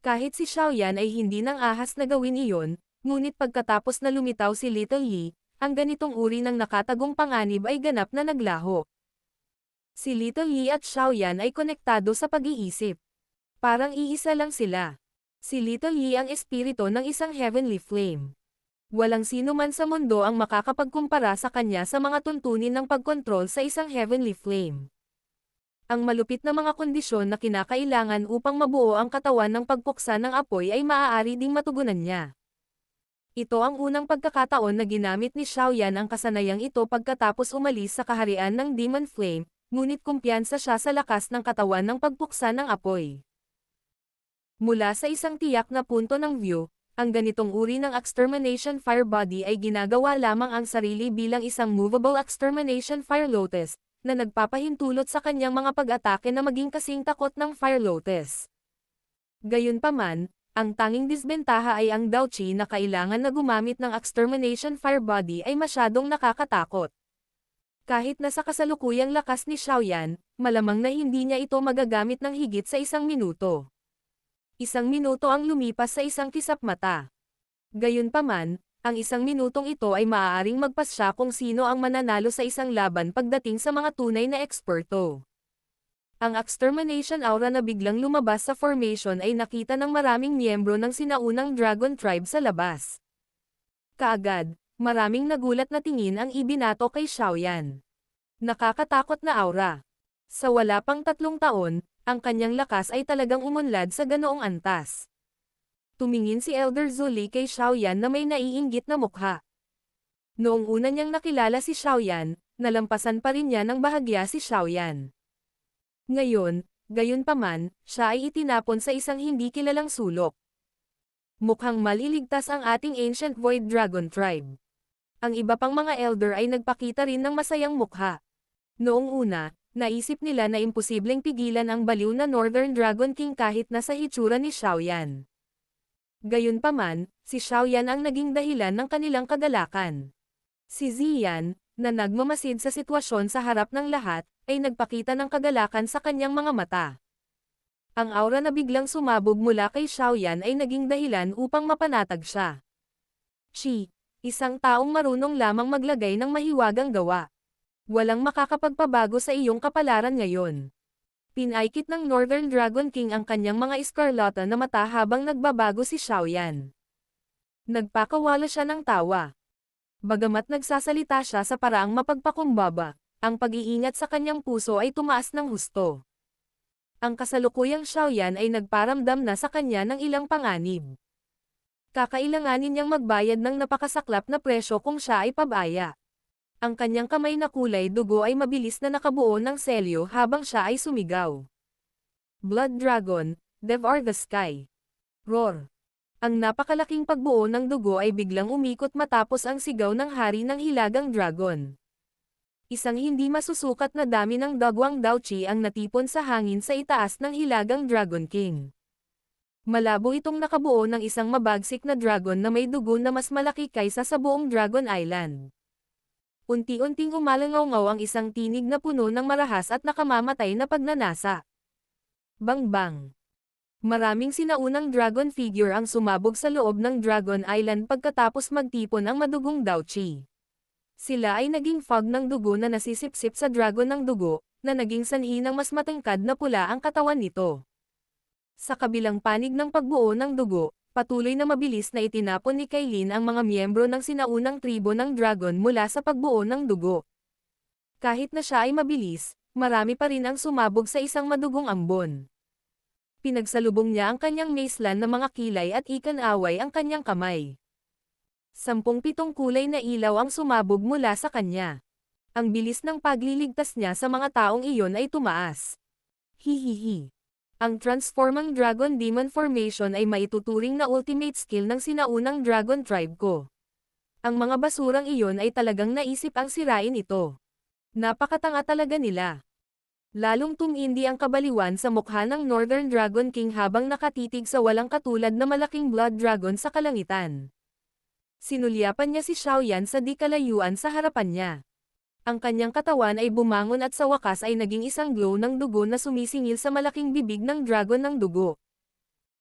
Kahit si Xiaoyan ay hindi nang ahas na gawin iyon, ngunit pagkatapos na lumitaw si Little Yi, ang ganitong uri ng nakatagong panganib ay ganap na naglaho. Si Little Yi at Xiaoyan ay konektado sa pag-iisip. Parang iisa lang sila. Si Little Yi ang espiritu ng isang Heavenly Flame. Walang sino man sa mundo ang makakapagkumpara sa kanya sa mga tuntunin ng pagkontrol sa isang Heavenly Flame. Ang malupit na mga kondisyon na kinakailangan upang mabuo ang katawan ng pagpuksa ng apoy ay maaari ding matugunan niya. Ito ang unang pagkakataon na ginamit ni Xiaoyan ang kasanayang ito pagkatapos umalis sa kaharian ng Demon Flame, ngunit kumpiyansa siya sa lakas ng katawan ng pagpuksa ng apoy. Mula sa isang tiyak na punto ng view, ang ganitong uri ng Extermination Fire Body ay ginagawa lamang ang sarili bilang isang movable Extermination Fire Lotus, na nagpapahintulot sa kanyang mga pag-atake na maging kasing takot ng Fire Lotus. Gayunpaman, ang tanging disbentaha ay ang Daochi na kailangan na gumamit ng Extermination Fire Body ay masyadong nakakatakot. Kahit na sa kasalukuyang lakas ni Xiaoyan, malamang na hindi niya ito magagamit ng higit sa 1 minuto. 1 minuto ang lumipas sa isang kisap mata. Gayunpaman, ang 1 minutong ito ay maaaring magpasya kung sino ang mananalo sa isang laban pagdating sa mga tunay na eksperto. Ang extermination aura na biglang lumabas sa formation ay nakita ng maraming miyembro ng sinaunang Dragon Tribe sa labas. Kaagad, maraming nagulat na tingin ang ibinato kay Xiaoyan. Nakakatakot na aura. Sa wala pang 3 taon, ang kanyang lakas ay talagang umunlad sa ganoong antas. Tumingin si Elder Zuli kay Xiaoyan na may naiinggit na mukha. Noong una niyang nakilala si Xiaoyan, nalampasan pa rin niya ng bahagya si Xiaoyan. Ngayon, gayunpaman, siya ay itinapon sa isang hindi kilalang sulok. Mukhang maliligtas ang ating Ancient Void Dragon Tribe. Ang iba pang mga elder ay nagpakita rin ng masayang mukha. Noong una, naisip nila na imposibleng pigilan ang baliw na Northern Dragon King kahit nasa hitsura ni Xiaoyan. Gayunpaman, si Xiaoyan ang naging dahilan ng kanilang kagalakan. Si Ziyan, na nagmamasid sa sitwasyon sa harap ng lahat, ay nagpakita ng kagalakan sa kanyang mga mata. Ang aura na biglang sumabog mula kay Xiaoyan ay naging dahilan upang mapanatag siya. Chi, isang taong marunong lamang maglagay ng mahiwagang gawa. Walang makakapagpabago sa iyong kapalaran ngayon. Pinaikit ng Northern Dragon King ang kanyang mga eskarlata na mata habang nagbabago si Xiaoyan. Nagpakawala siya ng tawa. Bagamat nagsasalita siya sa paraang mapagpakumbaba, ang pag-iingat sa kanyang puso ay tumaas ng husto. Ang kasalukuyang Xiaoyan ay nagparamdam na sa kanya ng ilang panganib. Kakailanganin niyang magbayad ng napakasaklap na presyo kung siya ay pabaya. Ang kanyang kamay na kulay dugo ay mabilis na nakabuo ng selyo habang siya ay sumigaw. Blood Dragon, Devour the Sky. Roar. Ang napakalaking pagbuo ng dugo ay biglang umikot matapos ang sigaw ng hari ng hilagang dragon. Isang hindi masusukat na dami ng dagwang Daochi ang natipon sa hangin sa itaas ng hilagang Dragon King. Malabo itong nakabuo ng isang mabagsik na dragon na may dugo na mas malaki kaysa sa buong Dragon Island. Unti-unting umalangaw-ngaw ang isang tinig na puno ng marahas at nakamamatay na pagnanasa. Bang-bang! Maraming sinaunang dragon figure ang sumabog sa loob ng Dragon Island pagkatapos magtipon ang madugong Daochi. Sila ay naging fog ng dugo na nasisipsip sa dragon ng dugo, na naging sanhi ng mas matangkad na pula ang katawan nito. Sa kabilang panig ng pagbuo ng dugo, patuloy na mabilis na itinapon ni Kailin ang mga miyembro ng sinaunang tribo ng dragon mula sa pagbuo ng dugo. Kahit na siya ay mabilis, marami pa rin ang sumabog sa isang madugong ambon. Pinagsalubong niya ang kanyang maceland na mga kilay at ikan-away ang kanyang kamay. 17 kulay na ilaw ang sumabog mula sa kanya. Ang bilis ng pagliligtas niya sa mga taong iyon ay tumaas. Hihihi. Ang Transforming Dragon Demon Formation ay maituturing na ultimate skill ng sinaunang Dragon Tribe ko. Ang mga basurang iyon ay talagang naisip ang sirain ito. Napakatanga talaga nila. Lalong tumindi ang kabaliwan sa mukha ng Northern Dragon King habang nakatitig sa walang katulad na malaking Blood Dragon sa kalangitan. Sinulyapan niya si Xiaoyan sa di kalayuan sa harapan niya. Ang kanyang katawan ay bumangon at sa wakas ay naging isang glow ng dugo na sumisingil sa malaking bibig ng dragon ng dugo.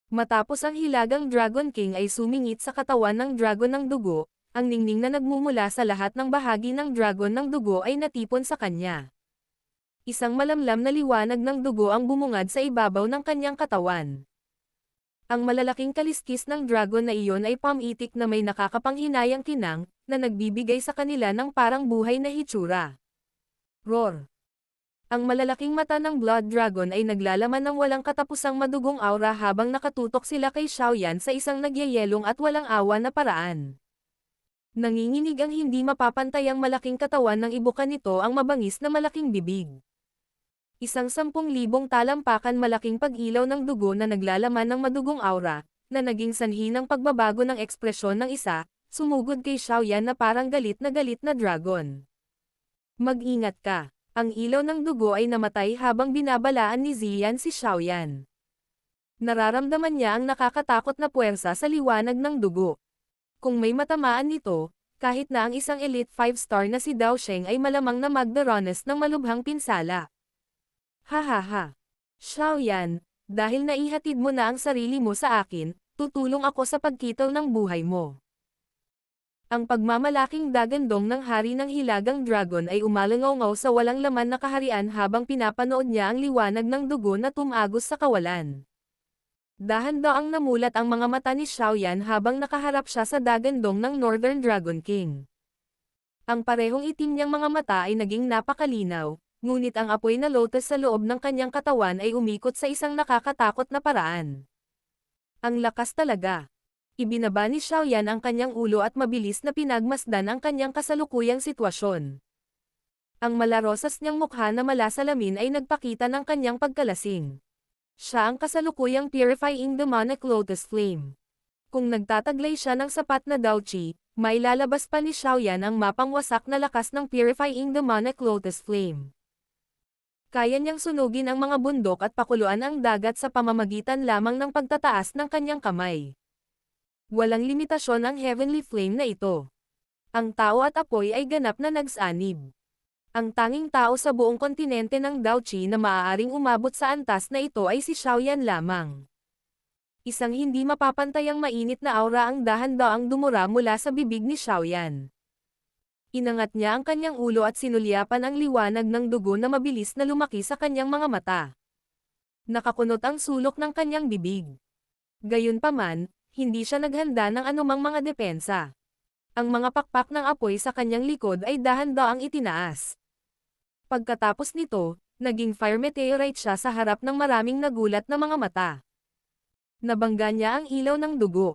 Matapos ang hilagang Dragon King ay sumingit sa katawan ng dragon ng dugo, ang ningning na nagmumula sa lahat ng bahagi ng dragon ng dugo ay natipon sa kanya. Isang malamlam na liwanag ng dugo ang bumungad sa ibabaw ng kanyang katawan. Ang malalaking kaliskis ng dragon na iyon ay pamitik na may nakakapanghinayang kinang, na nagbibigay sa kanila ng parang buhay na hitsura. Roar! Ang malalaking mata ng Blood Dragon ay naglalaman ng walang katapusang madugong aura habang nakatutok sila kay Xiaoyan sa isang nagyayelong at walang awa na paraan. Nanginginig ang hindi mapapantayang malaking katawan ng ibukan nito ang mabangis na malaking bibig. Isang 10,000 talampakan malaking pag-ilaw ng dugo na naglalaman ng madugong aura, na naging sanhi ng pagbabago ng ekspresyon ng isa, sumugod kay Xiaoyan na parang galit na dragon. Mag-ingat ka. Ang ilaw ng dugo ay namatay habang binabalaan ni Ziyan si Xiaoyan. Nararamdaman niya ang nakakatakot na puwersa sa liwanag ng dugo. Kung may matamaan nito, kahit na ang isang Elite 5-star na si Dao Sheng ay malamang na magdaranas ng malubhang pinsala. Hahaha. Xiaoyan, dahil naihatid mo na ang sarili mo sa akin, tutulong ako sa pagkitaw ng buhay mo. Ang pagmamalaking dagandong ng hari ng hilagang dragon ay umalangaw sa walang laman na kaharian habang pinapanood niya ang liwanag ng dugo na tumagos sa kawalan. Dahan-daang namulat ang mga mata ni Xiaoyan habang nakaharap siya sa dagandong ng Northern Dragon King. Ang parehong itim niyang mga mata ay naging napakalinaw, ngunit ang apoy na lotus sa loob ng kanyang katawan ay umikot sa isang nakakatakot na paraan. Ang lakas talaga. Ibinaba ni Xiaoyan ang kanyang ulo at mabilis na pinagmasdan ang kanyang kasalukuyang sitwasyon. Ang malarosas niyang mukha na malasalamin ay nagpakita ng kanyang pagkalasing. Siya ang kasalukuyang purifying demonic lotus flame. Kung nagtataglay siya ng sapat na Dao Qi, may lalabas pa ni Xiaoyan ang mapangwasak na lakas ng purifying demonic lotus flame. Kaya niyang sunugin ang mga bundok at pakuluan ang dagat sa pamamagitan lamang ng pagtataas ng kanyang kamay. Walang limitasyon ang heavenly flame na ito. Ang tao at apoy ay ganap na nagsanib. Ang tanging tao sa buong kontinente ng Dao Qi na maaaring umabot sa antas na ito ay si Xiaoyan lamang. Isang hindi mapapantayang mainit na aura ang dahan-daang dumura mula sa bibig ni Xiaoyan. Inangat niya ang kanyang ulo at sinulyapan ang liwanag ng dugo na mabilis na lumaki sa kanyang mga mata. Nakakunot ang sulok ng kanyang bibig. Gayunpaman, hindi siya naghanda ng anumang mga depensa. Ang mga pakpak ng apoy sa kanyang likod ay dahan-daang itinaas. Pagkatapos nito, naging fire meteorite siya sa harap ng maraming nagulat na mga mata. Nabangga niya ang ilaw ng dugo.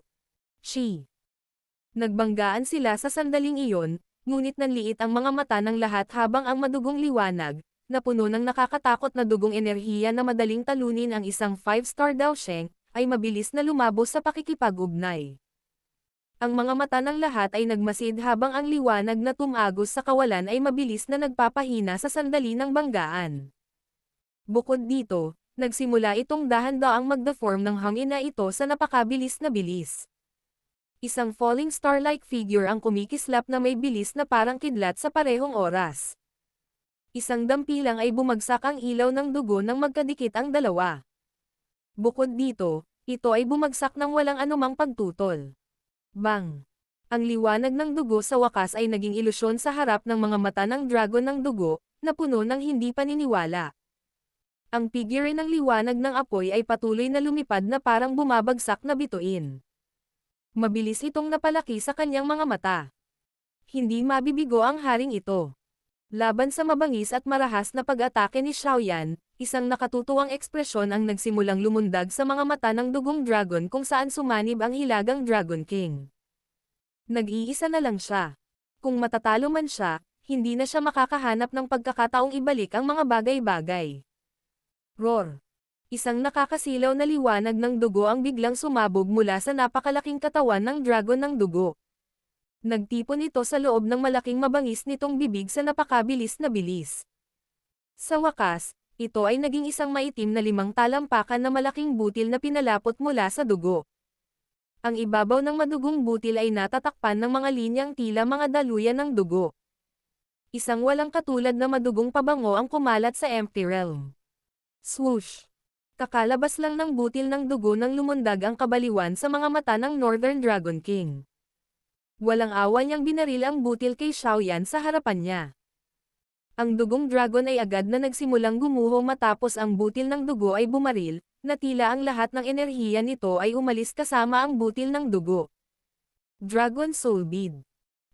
Nagbanggaan sila sa sandaling iyon, ngunit nanliit ang mga mata ng lahat habang ang madugong liwanag, na puno ng nakakatakot na dugong enerhiya na madaling talunin ang isang 5-star Dao Sheng, ay mabilis na lumabos sa pakikipag-ugnay. Ang mga mata ng lahat ay nagmasid habang ang liwanag na tumagos sa kawalan ay mabilis na nagpapahina sa sandali ng banggaan. Bukod dito, nagsimula itong dahan-daang mag-deform ng hangin na ito sa napakabilis na bilis. Isang falling star-like figure ang kumikislap na may bilis na parang kidlat sa parehong oras. Isang dampilang ay bumagsak ang ilaw ng dugo nang magkadikit ang dalawa. Bukod dito, ito ay bumagsak ng walang anumang pagtutol. Bang! Ang liwanag ng dugo sa wakas ay naging ilusyon sa harap ng mga mata ng dragon ng dugo, na puno ng hindi paniniwala. Ang figure ng liwanag ng apoy ay patuloy na lumipad na parang bumabagsak na bituin. Mabilis itong napalaki sa kanyang mga mata. Hindi mabibigo ang haring ito. Laban sa mabangis at marahas na pag-atake ni Xiaoyan, isang nakatutuwang ekspresyon ang nagsimulang lumundag sa mga mata ng dugong dragon kung saan sumanib ang hilagang Dragon King. Nag-iisa na lang siya. Kung matatalo man siya, hindi na siya makakahanap ng pagkakataong ibalik ang mga bagay-bagay. Roar! Isang nakakasilaw na liwanag ng dugo ang biglang sumabog mula sa napakalaking katawan ng dragon ng dugo. Nagtipon ito sa loob ng malaking mabangis nitong bibig sa napakabilis na bilis. Sa wakas, ito ay naging isang maitim na 5 talampakan na malaking butil na pinalapot mula sa dugo. Ang ibabaw ng madugong butil ay natatakpan ng mga linyang tila mga daluyan ng dugo. Isang walang katulad na madugong pabango ang kumalat sa Empty Realm. Swoosh! Kakalabas lang ng butil ng dugo nang lumundag ang kabaliwan sa mga mata ng Northern Dragon King. Walang awa niyang binaril ang butil kay Xiaoyan sa harapan niya. Ang dugong dragon ay agad na nagsimulang gumuho matapos ang butil ng dugo ay bumaril, na tila ang lahat ng enerhiya nito ay umalis kasama ang butil ng dugo. Dragon Soul Bead.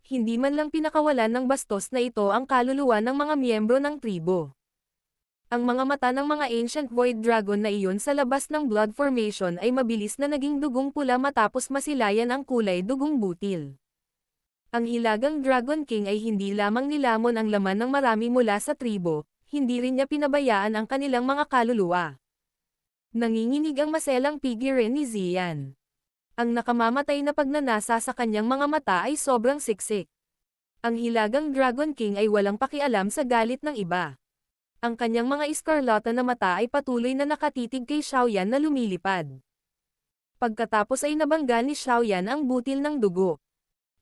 Hindi man lang pinakawalan ng bastos na ito ang kaluluwa ng mga miyembro ng tribo. Ang mga mata ng mga ancient void dragon na iyon sa labas ng blood formation ay mabilis na naging dugong pula matapos masilayan ang kulay dugong butil. Ang Hilagang Dragon King ay hindi lamang nilamon ang laman ng marami mula sa tribo, hindi rin niya pinabayaan ang kanilang mga kaluluwa. Nanginginig ang maselang pigirin ni Zian. Ang nakamamatay na pagnanasa sa kanyang mga mata ay sobrang siksik. Ang Hilagang Dragon King ay walang pakialam sa galit ng iba. Ang kanyang mga iskarlata na mata ay patuloy na nakatitig kay Xiaoyan na lumilipad. Pagkatapos ay nabangga ni Xiaoyan ang butil ng dugo.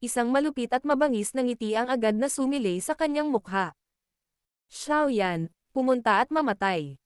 Isang malupit at mabangis na ngiti ang agad na sumilay sa kanyang mukha. Xiaoyan, pumunta at mamatay.